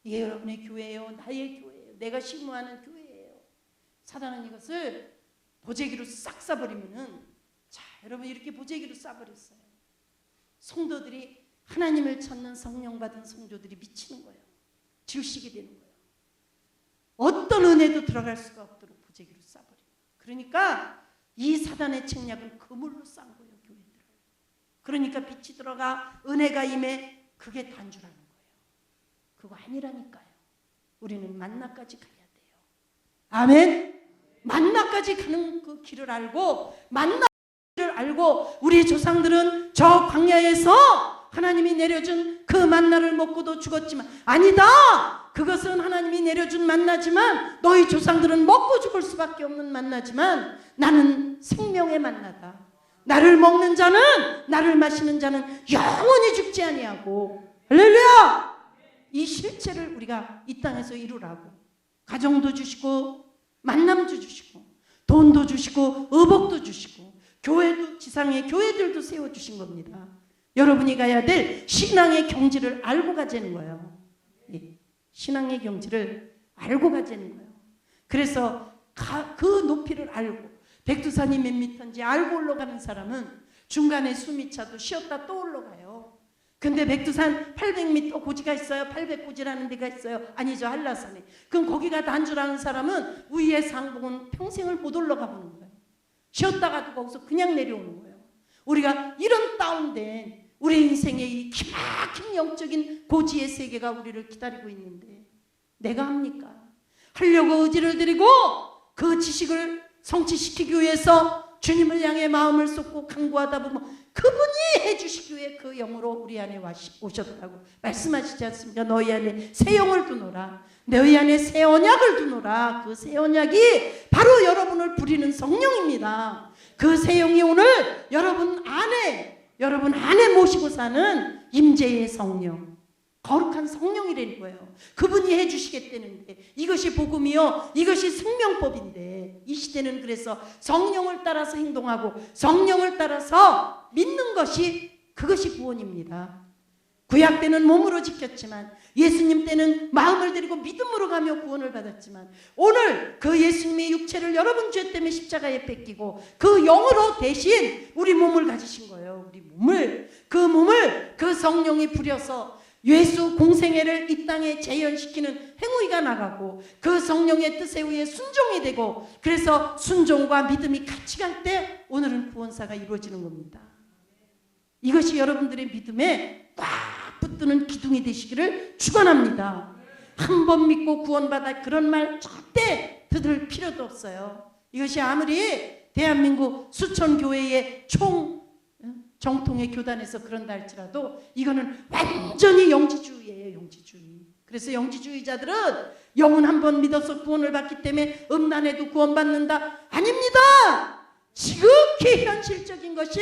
이게 여러분의 교회예요. 나의 교회예요. 내가 심무하는 교회예요. 사단은 이것을 보재기로 싹 쏴버리면은, 자, 여러분 이렇게 보재기로 쏴버렸어요. 성도들이, 하나님을 찾는 성령 받은 성도들이 미치는 거예요. 질식이 되는 거예요. 어떤 은혜도 들어갈 수가 없도록 보재기로 쏴버려요. 그러니까 이 사단의 책략은 그물로 싼 거예요, 교회들을. 그러니까 빛이 들어가 은혜가 임해, 그게 단주라는 거예요. 그거 아니라니까요. 우리는 만나까지 가야 돼요. 아멘. 만나까지 가는 그 길을 알고, 만나 길을 알고, 우리 조상들은 저 광야에서 하나님이 내려준 그 만나를 먹고도 죽었지만, 아니다, 그것은 하나님이 내려준 만나지만 너희 조상들은 먹고 죽을 수밖에 없는 만나지만 나는 생명의 만나다. 나를 먹는 자는, 나를 마시는 자는 영원히 죽지 아니하고. 할렐루야. 이 실체를 우리가 이 땅에서 이루라고, 가정도 주시고 만남도 주시고 돈도 주시고 의복도 주시고 교회도, 지상의 교회들도 세워주신 겁니다. 여러분이 가야 될 신앙의 경지를 알고 가자는 거예요. 예, 신앙의 경지를 알고 가자는 거예요. 그래서 그 높이를 알고, 백두산이 몇 미터인지 알고 올라가는 사람은 중간에 숨이 차도 쉬었다 또 올라가요. 근데 백두산 800m 고지가 있어요. 800고지라는 데가 있어요. 아니죠, 한라산에. 그럼 거기가 단주라는 사람은 위의 상봉은 평생을 못 올라가 보는 거예요. 쉬었다가도 거기서 그냥 내려오는 거예요. 우리가 이런 다운된 우리 인생의 이 기막힌 영적인 고지의 세계가 우리를 기다리고 있는데 내가 합니까? 하려고 의지를 들이고 그 지식을 성취시키기 위해서 주님을 향해 마음을 쏟고 간구하다 보면 그분이 해주시기 위해 그 영으로 우리 안에 오셨다고 말씀하시지 않습니까? 너희 안에 새 영을 두노라. 너희 안에 새 언약을 두노라. 그 새 언약이 바로 여러분을 부리는 성령입니다. 그 새 영이 오늘 여러분 안에 모시고 사는 임재의 성령, 거룩한 성령이라는 거예요. 그분이 해주시겠다는데, 이것이 복음이요, 이것이 생명법인데, 이 시대는 그래서 성령을 따라서 행동하고 성령을 따라서 믿는 것이, 그것이 구원입니다. 구약 때는 몸으로 지켰지만 예수님 때는 마음을 들이고 믿음으로 가며 구원을 받았지만, 오늘 그 예수님의 육체를 여러분 죄 때문에 십자가에 뺏기고 그 영으로 대신 우리 몸을 가지신 거예요. 우리 몸을, 그 몸을 그 성령이 부려서 예수 공생애를 이 땅에 재현시키는 행위가 나가고 그 성령의 뜻에 의해 순종이 되고, 그래서 순종과 믿음이 같이 갈 때 오늘은 구원사가 이루어지는 겁니다. 이것이 여러분들의 믿음에 꽉 붙드는 기둥이 되시기를 축원합니다. 한 번 믿고 구원받아 그런 말 절대 들을 필요도 없어요. 이것이 아무리 대한민국 수천 교회의 정통의 교단에서 그런다 할지라도 이거는 완전히 영지주의예요. 영지주의. 그래서 영지주의자들은 영은 한 번 믿어서 구원을 받기 때문에 음란해도 구원받는다. 아닙니다. 지극히 현실적인 것이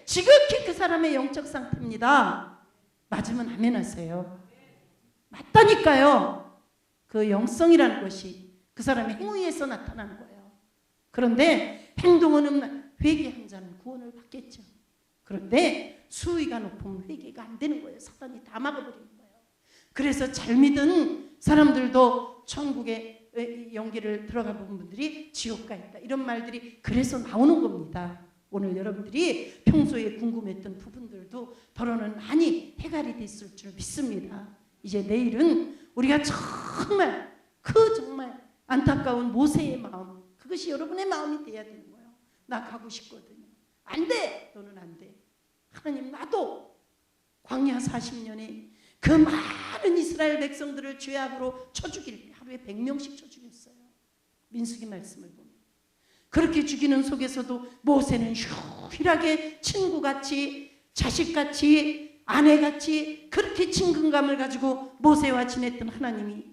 지극히 그 사람의 영적 상태입니다. 맞으면 아멘 하세요. 맞다니까요. 그 영성이라는 것이 그 사람의 행위에서 나타나는 거예요. 그런데 행동은 음란, 회개한 자는 구원을 받겠죠. 그런데 수위가 높으면 회개가 안 되는 거예요. 사단이 다 막아버리는 거예요. 그래서 잘 믿은 사람들도 천국의 연기를 들어가 본 분들이 지옥 가 있다, 이런 말들이 그래서 나오는 겁니다. 오늘 여러분들이 평소에 궁금했던 부분들도 더러는 많이 해결이 됐을 줄 믿습니다. 이제 내일은 우리가 정말 정말 안타까운 모세의 마음, 그것이 여러분의 마음이 돼야 되는 거예요. 나 가고 싶거든요. 안 돼. 너는 안 돼. 하나님, 나도 광야 40년에 그 많은 이스라엘 백성들을 죄악으로 쳐 죽일 때 하루에 100명씩 쳐 죽였어요. 민수기 말씀을 보면. 그렇게 죽이는 속에서도 모세는 유일하게 친구같이, 자식같이, 아내같이 그렇게 친근감을 가지고 모세와 지냈던 하나님이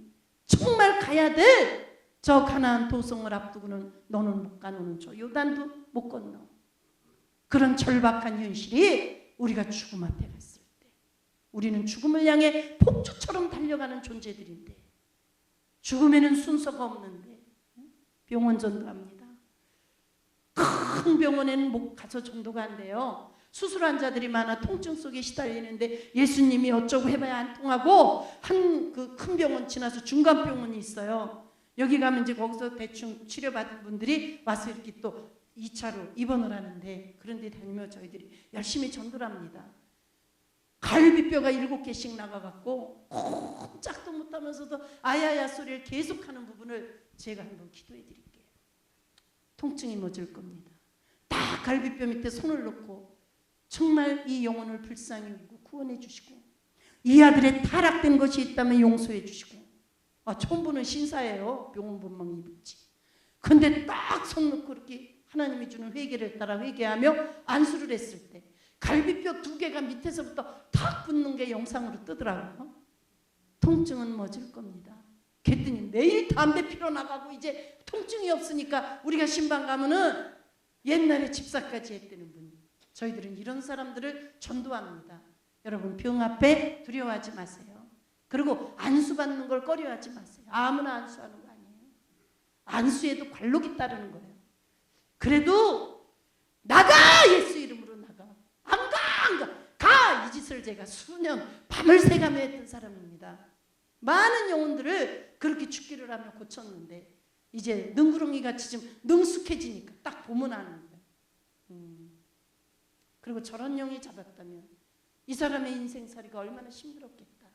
정말 가야 될 저 가나안 도성을 앞두고는 너는 못 가, 너는 저 요단도 못 건너. 그런 절박한 현실이 우리가 죽음 앞에 갔을 때, 우리는 죽음을 향해 폭주처럼 달려가는 존재들인데, 죽음에는 순서가 없는데 병원 전도합니다. 큰 병원에는 못 가서 전도가 안 돼요. 수술 환자들이 많아 통증 속에 시달리는데 예수님이 어쩌고 해봐야 안 통하고 한 그 큰 병원 지나서 중간 병원이 있어요. 여기 가면 이제 거기서 대충 치료받은 분들이 와서 이렇게 또 2차로 입원을 하는데 그런 데 다니며 저희들이 열심히 전도를 합니다. 갈비뼈가 7개씩 나가갖고 꼼짝도 못하면서도 아야야 소리를 계속하는 부분을 제가 한번 기도해 드릴게요. 통증이 멎을 겁니다. 딱 갈비뼈 밑에 손을 놓고 정말 이 영혼을 불쌍히 여기고 구원해 주시고 이 아들의 타락된 것이 있다면 용서해 주시고 처음 보는 신사예요. 병원 본망 입었지. 근데 딱 손 놓고 이렇게 하나님이 주는 회개를 따라 회개하며 안수를 했을 때 갈비뼈 2개가 밑에서부터 탁 붙는 게 영상으로 뜨더라고요. 통증은 멎을 겁니다. 그랬더니 매일 담배 피러 나가고 이제 통증이 없으니까 우리가 신방 가면은 옛날에 집사까지 했다는 분. 저희들은 이런 사람들을 전도합니다. 여러분 병 앞에 두려워하지 마세요. 그리고 안수받는 걸 꺼려하지 마세요. 아무나 안수하는 거 아니에요. 안수에도 관록이 따르는 거예요. 그래도 나가! 예수 이름으로 나가. 안 가! 이 짓을 제가 수년 밤을 새가며 했던 사람입니다. 많은 영혼들을 그렇게 죽기를 하며 고쳤는데 이제 능구렁이같이 좀 능숙해지니까 딱 보면 아는 거예요. 그리고 저런 영이 잡았다면 이 사람의 인생살이가 얼마나 힘들었겠다.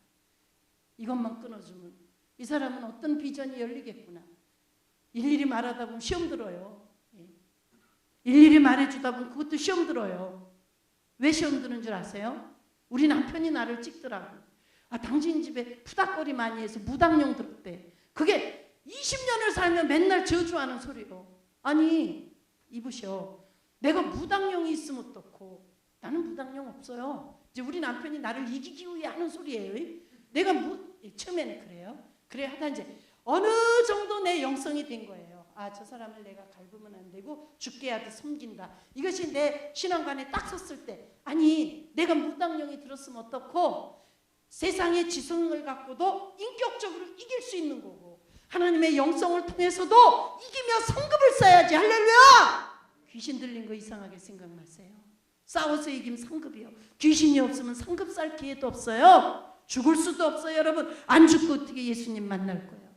이것만 끊어주면 이 사람은 어떤 비전이 열리겠구나. 일일이 말하다 보면 시험 들어요. 일일이 말해주다 보면 그것도 시험 들어요. 왜 시험 드는 줄 아세요? 우리 남편이 나를 찍더라고. 당신 집에 푸닥거리 많이 해서 무당령 들었대. 그게 20년을 살면 맨날 저주하는 소리로. 아니 이보셔. 내가 무당령이 있으면 어떻고. 나는 무당령 없어요. 이제 우리 남편이 나를 이기기 위해 하는 소리예요. 내가 처음에는 그래요. 그래 하다 이제 어느 정도 내 영성이 된 거예요. 저 사람을 내가 갈구면 안 되고 죽게 하듯 섬긴다. 이것이 내 신앙관에 딱 섰을 때 아니 내가 무당령이 들었으면 어떻고 세상의 지성을 갖고도 인격적으로 이길 수 있는 거고 하나님의 영성을 통해서도 이기며 성급을 쌓아야지. 할렐루야! 귀신 들린 거 이상하게 생각 마세요. 싸워서 이기면 상급이요. 귀신이 없으면 상급 쌓을 기회도 없어요. 죽을 수도 없어요. 여러분 안 죽고 어떻게 예수님 만날 거예요.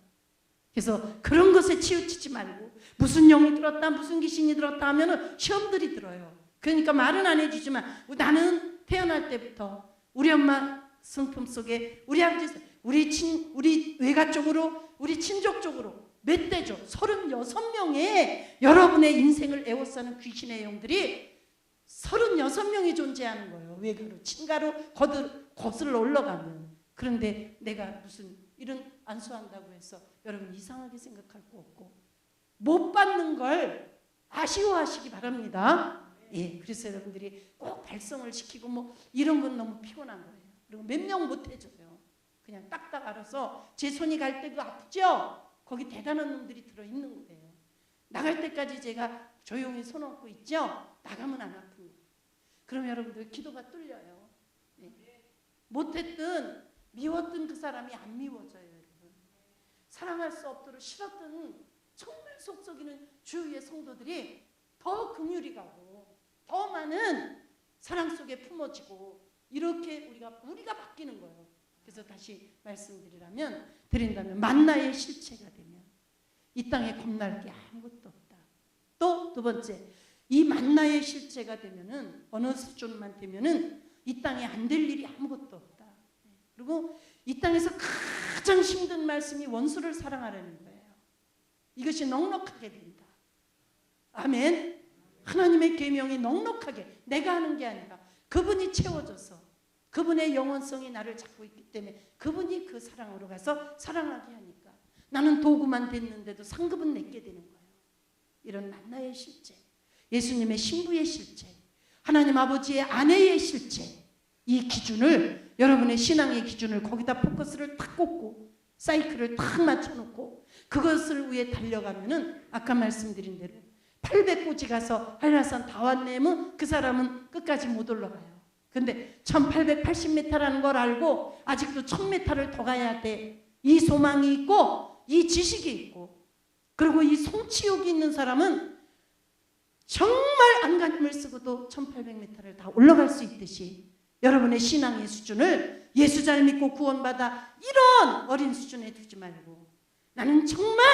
그래서 그런 것에 치우치지 말고 무슨 영이 들었다 무슨 귀신이 들었다 하면은 시험들이 들어요. 그러니까 말은 안 해주지만 나는 태어날 때부터 우리 엄마 성품 속에 우리 아버지 우리 외가 쪽으로 우리 친족 쪽으로 몇 대죠? 36명의 여러분의 인생을 에워싸는 귀신의 영들이 36명이 존재하는 거예요. 외가로 친가로 거슬러 올라가면. 그런데 내가 무슨 이런 안수한다고 해서 여러분 이상하게 생각할 거 없고 못 받는 걸 아쉬워하시기 바랍니다. 그래서 여러분들이 꼭 발성을 시키고 뭐 이런 건 너무 피곤한 거예요. 그리고 몇 명 못 해줘요. 그냥 딱딱 알아서 제 손이 갈 때도 아프죠? 거기 대단한 놈들이 들어있는 거예요. 나갈 때까지 제가 조용히 손 얹고 있죠? 나가면 안 아픈 거예요. 그럼 여러분들 기도가 뚫려요. 못했든 미웠던 그 사람이 안 미워져요. 여러분. 사랑할 수 없도록 싫었던 정말 속 썩이는 주위의 성도들이 더 긍휼이 가고 더 많은 사랑 속에 품어지고 이렇게 우리가 바뀌는 거예요. 그래서 다시 드린다면 만나의 실체가 되면 이 땅에 겁날 게 아무것도 없다. 또 두 번째, 이 만나의 실체가 되면은 어느 수준만 되면은 이 땅에 안 될 일이 아무것도 없다. 그리고 이 땅에서 가장 힘든 말씀이 원수를 사랑하라는 거예요. 이것이 넉넉하게 된다. 아멘. 하나님의 계명이 넉넉하게 내가 하는 게 아니라 그분이 채워줘서 그분의 영원성이 나를 잡고 있기 때문에 그분이 그 사랑으로 가서 사랑하게 하니까 나는 도구만 됐는데도 상급은 내게 되는 거예요. 이런 만나의 실체, 예수님의 신부의 실체, 하나님 아버지의 아내의 실체, 이 기준을 여러분의 신앙의 기준을 거기다 포커스를 탁 꽂고 사이클을 탁 맞춰놓고 그것을 위해 달려가면은 아까 말씀드린 대로 800고지 가서 한라산 다 왔네면 그 사람은 끝까지 못 올라가요. 근데 1880m라는 걸 알고 아직도 1000m를 더 가야 돼. 이 소망이 있고 이 지식이 있고 그리고 이 성취욕이 있는 사람은 정말 안간힘을 쓰고도 1800m를 다 올라갈 수 있듯이 여러분의 신앙의 수준을 예수 잘 믿고 구원받아 이런 어린 수준에 두지 말고 나는 정말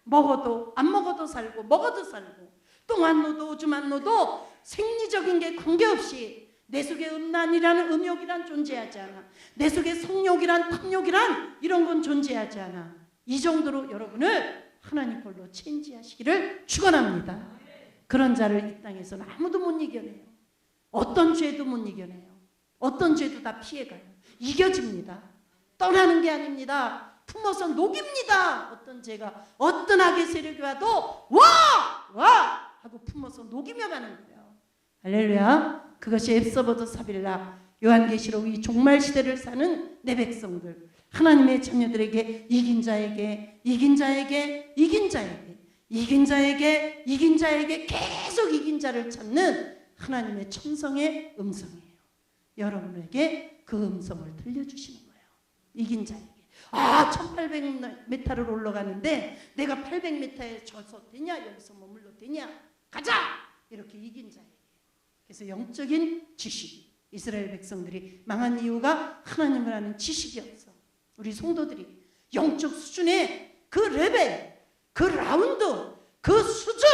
먹어도 안 먹어도 살고 먹어도 살고 똥 안 놓도 오줌 안 놓도 생리적인 게 관계없이 내 속에 음란이라는 음욕이란 존재하지 않아. 내 속에 성욕이란 탐욕이란 이런 건 존재하지 않아. 이 정도로 여러분을 하나님 꼴로 체인지하시기를 축원합니다. 그런 자를 이 땅에서는 아무도 못 이겨내요. 어떤 죄도 못 이겨내요. 어떤 죄도 다 피해가요. 이겨집니다. 떠나는 게 아닙니다. 품어서 녹입니다. 어떤 죄가 어떤 악의 세력이 와도 와 하고 품어서 녹이며 가는 거예요. 할렐루야. 그것이 앱서버드 사빌라 요한계시록 이 종말 시대를 사는 내 백성들, 하나님의 자녀들에게 이긴 자에게 이긴 자에게 이긴 자에게 이긴 자에게 이긴 자에게 계속 이긴 자를 찾는 하나님의 천성의 음성이에요. 여러분에게 그 음성을 들려주시는 거예요. 이긴 자에게. 1800m를 올라가는데 내가 800m에 져서 되냐? 여기서 머물러 되냐? 가자! 이렇게 이긴 자에게. 그래서 영적인 지식. 이스라엘 백성들이 망한 이유가 하나님을 아는 지식이 없어. 우리 성도들이 영적 수준의 그 레벨, 그 라운드, 그 수준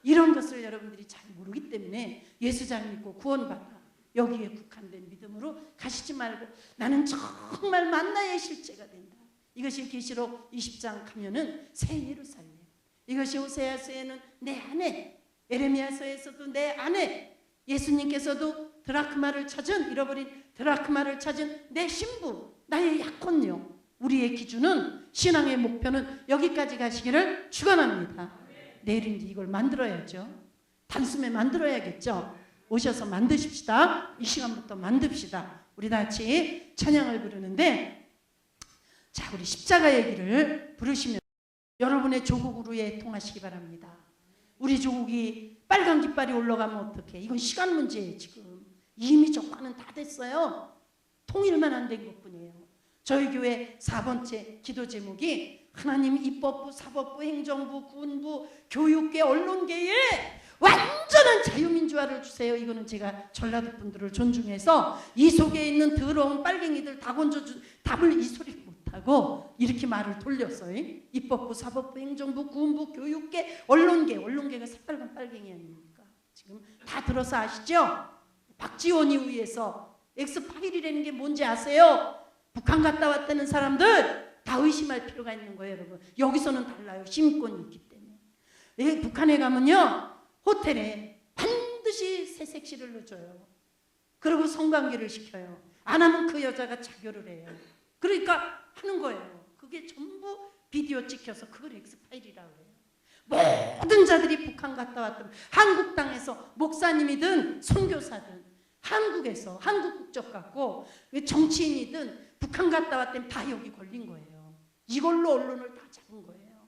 이런 것을 여러분들이 잘 모르기 때문에 예수 잘 믿고 구원받아 여기에 국한된 믿음으로 가시지 말고 나는 정말 만나의 실제가 된다. 이것이 계시록 20장 가면은 새 예루살렘, 이것이 호세아서에는 내 아내, 에레미야서에서도 내 아내, 예수님께서도 드라크마를 찾은, 잃어버린 드라크마를 찾은 내 신부, 나의 약혼녀. 우리의 기준은, 신앙의 목표는 여기까지 가시기를 축원합니다. 내일인지 이걸 만들어야죠. 단숨에 만들어야겠죠. 오셔서 만드십시다. 이 시간부터 만듭시다. 우리 다 같이 찬양을 부르는데, 자, 우리 십자가 얘기를 부르시면 여러분의 조국으로 통하시기 바랍니다. 우리 조국이 빨간 깃발이 올라가면 어떡해? 이건 시간 문제예요. 지금 이미 조건은 다 됐어요. 통일만 안 된 것뿐이에요. 저희 교회 4번째 기도 제목이 하나님 입법부, 사법부, 행정부, 군부, 교육계, 언론계에 완전한 자유민주화를 주세요. 이거는 제가 전라도 분들을 존중해서 이 속에 있는 더러운 빨갱이들 다 건져준 답을 이 소리를 못하고 이렇게 말을 돌렸어요. 입법부, 사법부, 행정부, 군부, 교육계, 언론계가 새빨간 빨갱이 아닙니까? 지금 다 들어서 아시죠? 박지원 이후에서 엑스파일이라는 게 뭔지 아세요? 북한 갔다 왔다는 사람들 다 의심할 필요가 있는 거예요, 여러분. 여기서는 달라요. 시민권이 있기 때문에. 북한에 가면요, 호텔에 반드시 새색시를 넣어줘요. 그리고 성관계를 시켜요. 안 하면 그 여자가 자결을 해요. 그러니까 하는 거예요. 그게 전부 비디오 찍혀서 그걸 엑스파일이라고 해요. 모든 자들이 북한 갔다 왔던 한국 땅에서 목사님이든 선교사든 한국에서 한국 국적 갖고 정치인이든 북한 갔다 왔더니 다 여기 걸린 거예요. 이걸로 언론을 다 잡은 거예요.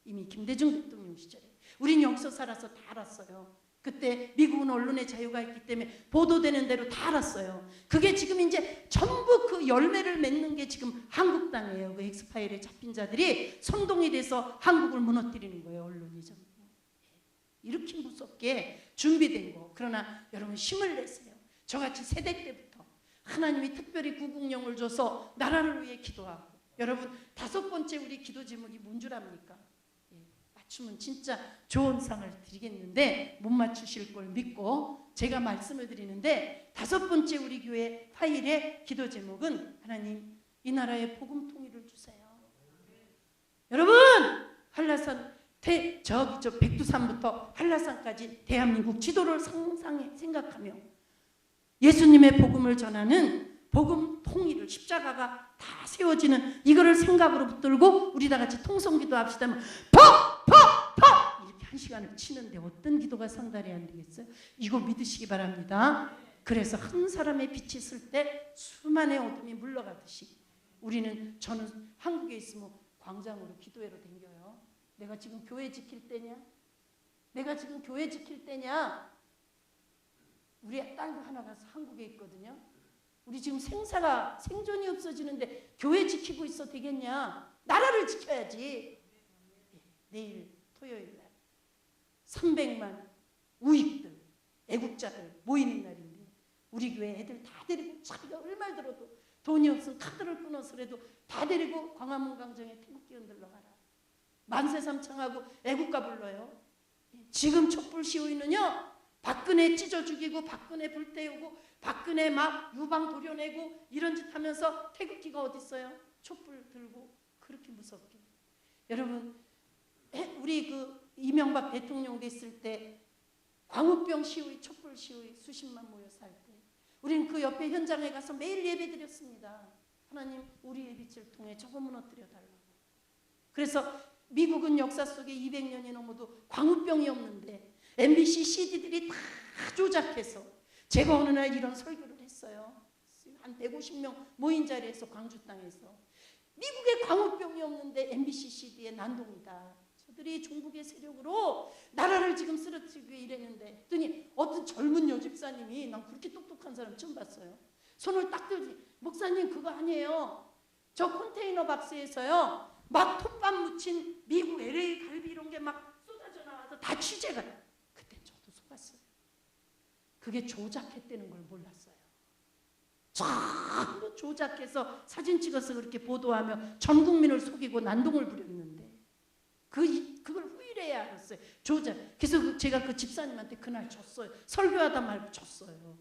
이미 김대중 대통령 시절에. 우린 여기서 살아서 다 알았어요. 그때 미국은 언론의 자유가 있기 때문에 보도되는 대로 다 알았어요. 그게 지금 이제 전부 그 열매를 맺는 게 지금 한국 땅이에요. 그 엑스파일에 잡힌 자들이 선동이 돼서 한국을 무너뜨리는 거예요. 언론이 전부. 이렇게 무섭게 준비된 거. 그러나 여러분 힘을 내세요. 저같이 세대 때부터 하나님이 특별히 구국령을 줘서 나라를 위해 기도하고. 여러분 5번째 우리 기도 제목이 뭔 줄 압니까? 맞추면 진짜 좋은 상을 드리겠는데 못 맞추실 걸 믿고 제가 말씀을 드리는데 5번째 우리 교회 파일의 기도 제목은 하나님 이 나라에 복음 통일을 주세요. 여러분 한라산 저 백두산부터 한라산까지 대한민국 지도를 생각하며 예수님의 복음을 전하는 복음 통일을 십자가가 다 세워지는 이거를 생각으로 붙들고 우리 다 같이 통성기도 합시다. 이렇게 1시간을 치는데 어떤 기도가 상달이 안 되겠어요? 이거 믿으시기 바랍니다. 그래서 한 사람의 빛이 있을 때 수많은 어둠이 물러가듯이 저는 한국에 있으면 광장으로 기도회로 댕겨요. 내가 지금 교회 지킬 때냐? 내가 지금 교회 지킬 때냐? 우리 딸도 하나 가서 한국에 있거든요. 우리 지금 생존이 없어지는데 교회 지키고 있어 되겠냐? 나라를 지켜야지. 내일 토요일 날 300만 우익들, 애국자들 모이는 날인데 우리 교회 애들 다 데리고 자기가 얼마 들어도 돈이 없으면 카드를 끊어서라도 다 데리고 광화문 광장에 태극기 흔들러 가라. 만세 삼창하고 애국가 불러요. 지금 촛불 시위는요, 박근혜 찢어 죽이고 박근혜 불태우고 박근혜 막 유방 도려내고 이런 짓 하면서 태극기가 어디 있어요? 촛불 들고 그렇게 무섭게. 여러분, 우리 그 이명박 대통령 됐을 때 광우병 시위, 촛불 시위 수십만 모여서 할 때 우리는 그 옆에 현장에 가서 매일 예배 드렸습니다. 하나님, 우리의 빛을 통해 저거 무너뜨려 달라고. 그래서 미국은 역사 속에 200년이 넘어도 광우병이 없는데 MBC CD들이 다 조작해서 제가 어느 날 이런 설교를 했어요. 한 150명 모인 자리에서 광주 땅에서 미국에 광우병이 없는데 MBC CD에 난동이다. 저들이 종북의 세력으로 나라를 지금 쓰러뜨리기 위해 이랬는데 했더니 어떤 젊은 여집사님이, 난 그렇게 똑똑한 사람 처음 봤어요. 손을 딱 들지, 목사님 그거 아니에요. 저 컨테이너 박스에서요 막 톱밥 묻힌 미국 LA 갈비 이런 게 막 쏟아져 나와서 다 취재가. 그때 저도 속았어요. 그게 조작했다는 걸 몰랐어요. 전부 조작해서 사진 찍어서 그렇게 보도하며 전 국민을 속이고 난동을 부렸는데 그걸 후일해야 알았어요. 조작. 그래서 제가 그 집사님한테 그날 줬어요. 설교하다 말고 줬어요.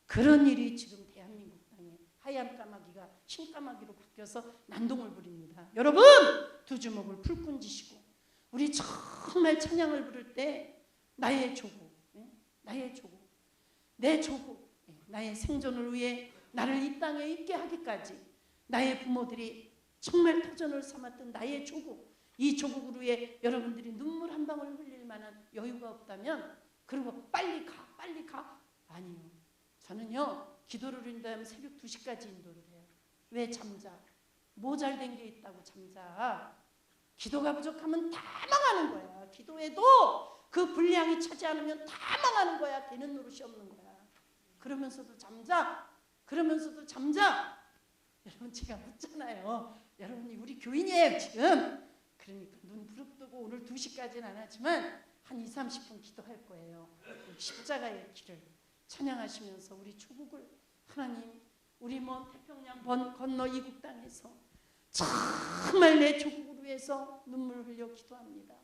그런 일이 지금 대한민국 땅에 하얀 까마귀가 흰 까마귀로 바뀌어서 난동을 부립니다. 여러분, 두 주먹을 풀꾼 지시고 우리 정말 찬양을 부를 때 나의 조국, 나의 조국, 내 조국, 나의 생존을 위해 나를 이 땅에 있게 하기까지 나의 부모들이 정말 터전을 삼았던 나의 조국, 이 조국을 위해 여러분들이 눈물 한 방울 흘릴 만한 여유가 없다면 그리고 빨리 가. 아니요. 저는요, 기도를 인도하면 새벽 2시까지 인도를 해요. 왜 잠자? 모자란 게 있다고 잠자. 기도가 부족하면 다 망하는 거야. 기도해도 그 분량이 차지 않으면 다 망하는 거야. 되는 노릇이 없는 거야. 그러면서도 잠자. 여러분, 제가 묻잖아요. 여러분이 우리 교인이에요 지금. 그러니까 눈 부릅뜨고 오늘 2시까지는 안 하지만 한 20-30분 기도할 거예요. 십자가의 길을 찬양하시면서 우리 조국을, 하나님, 우리 먼 태평양 건너 이국 땅에서 정말 내 조국을 위해서 눈물 흘려 기도합니다.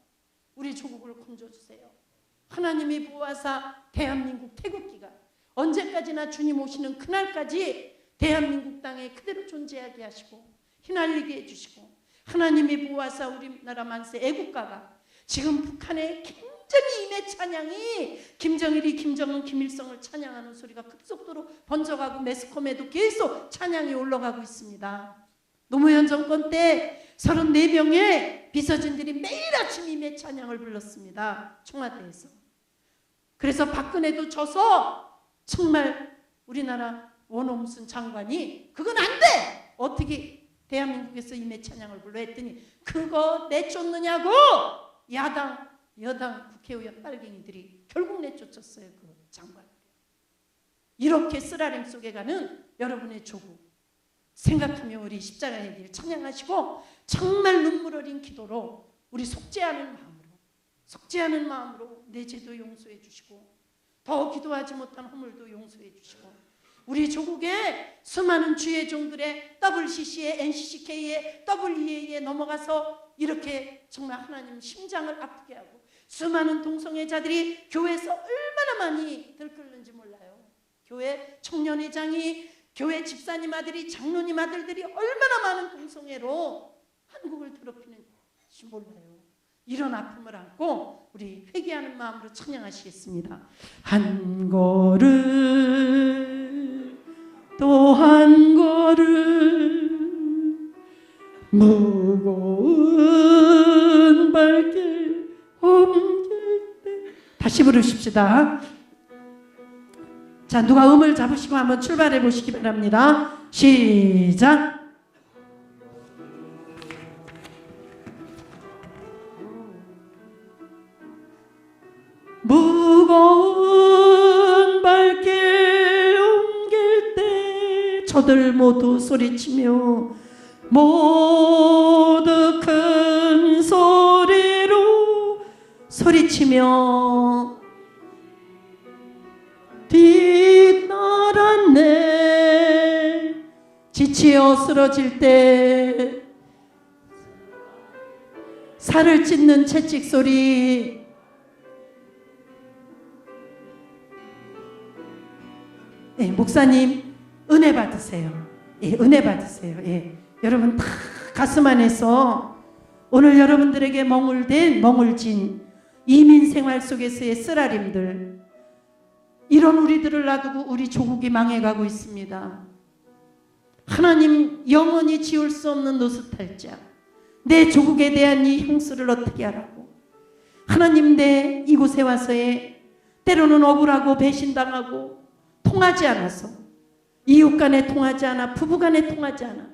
우리 조국을 건져주세요. 하나님이 보호하사 대한민국 태극기가 언제까지나 주님 오시는 그날까지 대한민국 땅에 그대로 존재하게 하시고 휘날리게 해주시고, 하나님이 보호하사 우리나라 만세 애국가가 지금 북한에 굉장히 임해 찬양이 김정일이 김정은 김일성을 찬양하는 소리가 급속도로 번져가고 매스컴에도 계속 찬양이 올라가고 있습니다. 노무현 정권 때 34명의 비서진들이 매일 아침 임해 찬양을 불렀습니다. 청와대에서. 그래서 박근혜도 져서 정말 우리나라 원홍순 장관이 그건 안 돼! 어떻게 대한민국에서 임해 찬양을 불러 했더니 그거 내쫓느냐고 야당, 여당 국회의원 빨갱이들이 결국 내쫓았어요. 그 장관. 이렇게 쓰라림 속에 가는 여러분의 조국 생각하며 우리 십자가의 길 찬양하시고 정말 눈물 어린 기도로 우리 속죄하는 마음으로 내 죄도 용서해 주시고 더 기도하지 못한 허물도 용서해 주시고 우리 조국의 수많은 주의 종들의 WCC에, NCCK에, WEA에 넘어가서 이렇게 정말 하나님 심장을 아프게 하고 수많은 동성애자들이 교회에서 얼마나 많이 들끓는지 몰라요. 교회 청년회장이, 교회 집사님 아들이, 장로님 아들들이 얼마나 많은 동성애로 한국을 더럽히는지 몰라요. 이런 아픔을 안고 우리 회개하는 마음으로 찬양하시겠습니다. 한 걸음 또 한 걸음 무거운 발길 옮길 때 다시 부르십시다. 자, 누가 음을 잡으시고 한번 출발해 보시기 바랍니다. 시작. 무거운 발길 옮길 때 저들 모두 소리치며 모두 큰 소리로 소리치며 지치며 뒤따랐네. 지치어 쓰러질 때 살을 찢는 채찍 소리, 예, 목사님 은혜 받으세요. 예, 은혜 받으세요. 예, 여러분 다 가슴 안에서 오늘 여러분들에게 멍울진 이민 생활 속에서의 쓰라림들, 이런 우리들을 놔두고 우리 조국이 망해가고 있습니다. 하나님 영원히 지울 수 없는 노숙탈자, 내 조국에 대한 이 형수를 어떻게 하라고. 하나님, 내 이곳에 와서의 때로는 억울하고 배신당하고 통하지 않아서, 이웃 간에 통하지 않아, 부부 간에 통하지 않아,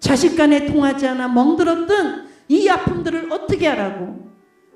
자식 간에 통하지 않아 멍들었던 이 아픔들을 어떻게 하라고.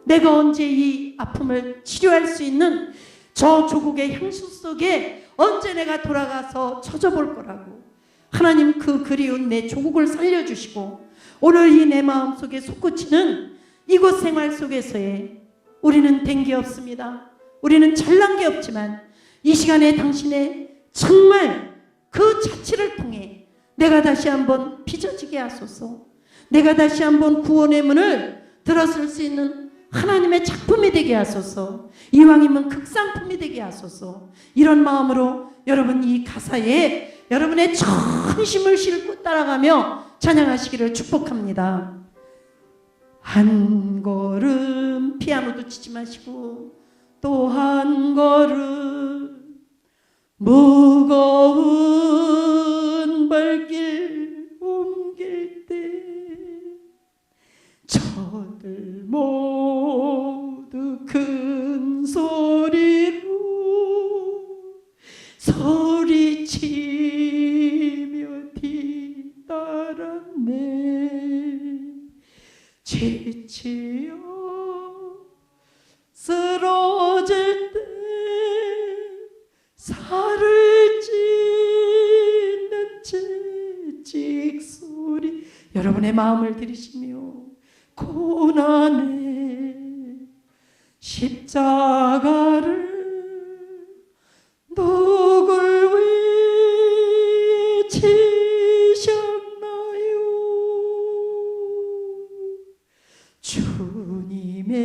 내가 언제 이 아픔을 치료할 수 있는 저 조국의 향수 속에 언제 내가 돌아가서 젖어볼 거라고. 하나님, 그 그리운 내 조국을 살려주시고 오늘 이 내 마음속에 솟구치는 이곳 생활 속에서의, 우리는 된 게 없습니다. 우리는 잘난 게 없지만 이 시간에 당신의 정말 그 자취를 통해 내가 다시 한번 빚어지게 하소서. 내가 다시 한번 구원의 문을 들어설 수 있는 하나님의 작품이 되게 하소서. 이왕이면 극상품이 되게 하소서. 이런 마음으로 여러분 이 가사에 여러분의 전심을 싣고 따라가며 찬양하시기를 축복합니다. 한 걸음, 피아노도 치지 마시고, 또 한 걸음 무거운 발길 옮길 때 저들 모두 큰 소리로 소리치며 뒤따랐네. 지치어 쓰러질 때 살을 찢는 채찍 소리, 여러분의 마음을 들이시며 고난의 십자가를 누굴 위해 지셨나요? 주님의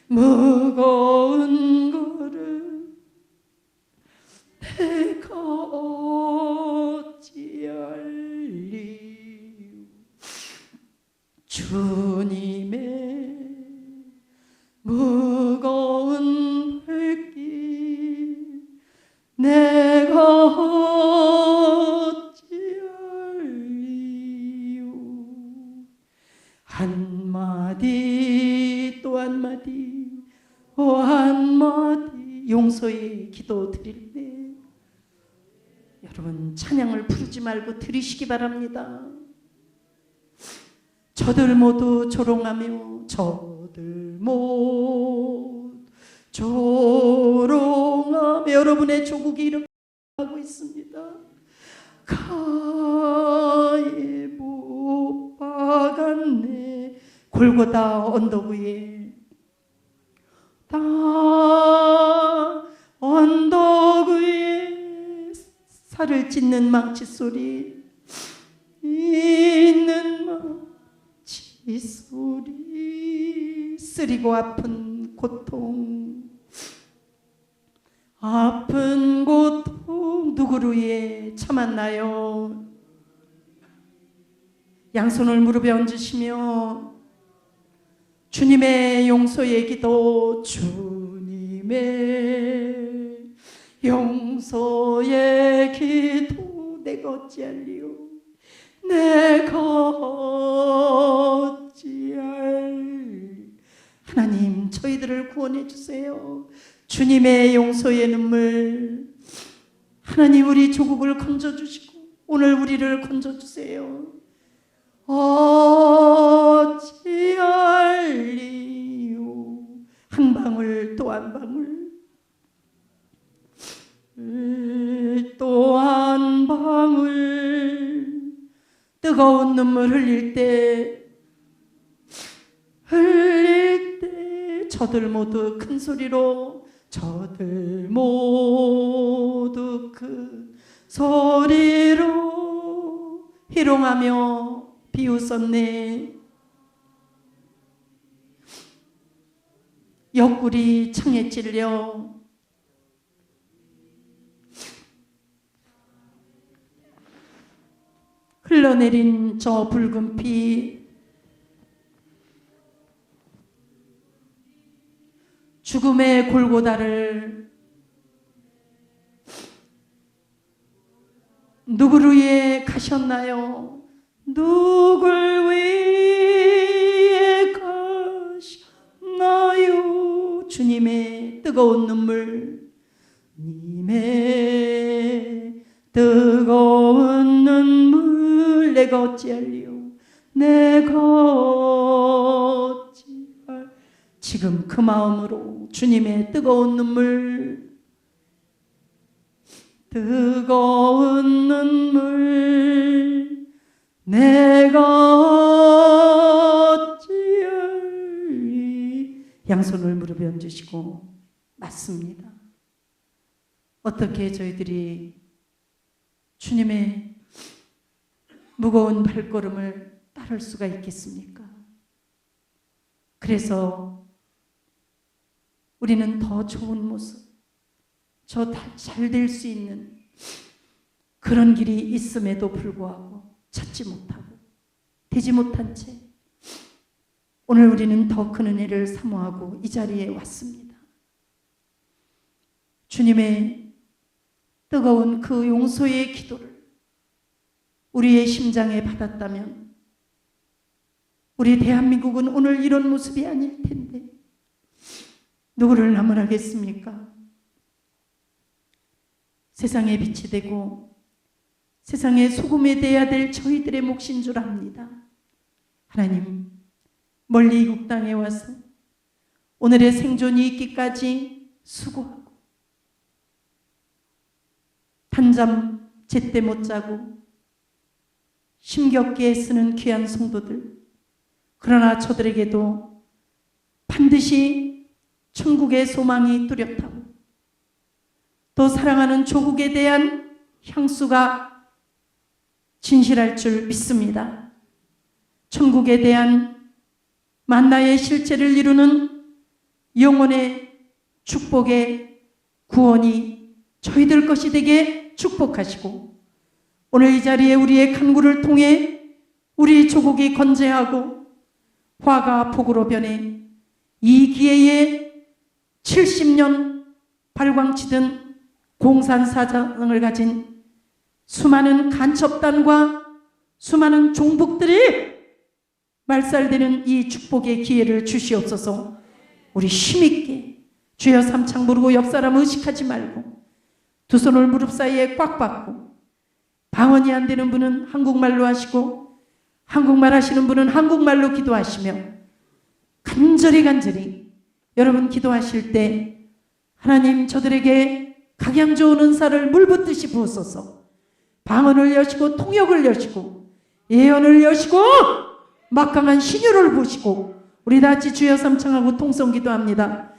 무거운 거를 내가 어찌할리요. 주님의 무거운 발길 내가 어찌할리요. 한마디 또 한마디 한마디 용서의 기도 드릴 때 여러분 찬양을 부르지 말고 드리시기 바랍니다. 저들 모두 조롱하며, 저들 모두 조롱하며 여러분의 조국이 이렇게 하고 있습니다. 가에 못 박았네. 골고다 언덕 위에, 다 언덕 위에 살을 찢는 망치 소리, 있는 망치 소리, 쓰리고 아픈 고통, 아픈 고통 누구를 위해 참았나요? 양손을 무릎에 얹으시며 주님의 용서의 기도, 주님의 용서의 기도 내가 어찌할리요. 내가 어찌할. 하나님, 저희들을 구원해 주세요. 주님의 용서의 눈물, 하나님 우리 조국을 건져주시고 오늘 우리를 건져주세요. 어찌할리요. 한 방울 또 한 방울, 또 한 방울 뜨거운 눈물 흘릴 때 저들 모두 큰 소리로 저들 모두 큰 소리로 희롱하며 비웃었네. 옆구리 창에 찔려 흘러내린 저 붉은 피, 죽음의 골고다를 누구를 위해 가셨나요? 누굴 위해 가셨나요? 주님의 뜨거운 눈물, 주님의 뜨거운 눈물, 내가 어찌할리요? 내가 어찌할? 지금 그 마음으로 주님의 뜨거운 눈물, 뜨거운 눈물, 내가 어찌할리? 양손을 무릎에 얹으시고 맞습니다. 어떻게 저희들이 주님의 무거운 발걸음을 따를 수가 있겠습니까? 그래서 우리는 더 좋은 모습, 저 잘 될 수 있는 그런 길이 있음에도 불구하고 찾지 못하고 되지 못한 채 오늘 우리는 더 큰 은혜를 사모하고 이 자리에 왔습니다. 주님의 뜨거운 그 용서의 기도를 우리의 심장에 받았다면 우리 대한민국은 오늘 이런 모습이 아닐 텐데 누구를 나무라겠습니까? 세상의 빛이 되고 세상의 소금이 되어야 될 저희들의 몫인 줄 압니다. 하나님, 멀리 이국 땅에 와서 오늘의 생존이 있기까지 수고하고 한잠 제때 못 자고 힘겹게 애쓰는 귀한 성도들, 그러나 저들에게도 반드시 천국의 소망이 뚜렷하고 또 사랑하는 조국에 대한 향수가 진실할 줄 믿습니다. 천국에 대한 만나의 실체를 이루는 영혼의 축복의 구원이 저희들 것이 되게 축복하시고 오늘 이 자리에 우리의 간구를 통해 우리 조국이 건재하고 화가 폭우로 변해 이 기회에 70년 발광치던 공산사장을 가진 수많은 간첩단과 수많은 종북들이 말살되는 이 축복의 기회를 주시옵소서. 우리 힘있게 주여 삼창 부르고 옆 사람 의식하지 말고 두 손을 무릎 사이에 꽉 받고 방언이 안 되는 분은 한국말로 하시고 한국말 하시는 분은 한국말로 기도하시며 간절히 여러분 기도하실 때 하나님 저들에게 각양 좋은 은사를 물붓듯이 부으소서. 방언을 여시고 통역을 여시고 예언을 여시고 막강한 신유를 보시고 우리 다 같이 주여 삼창하고 통성 기도합니다.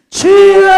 주여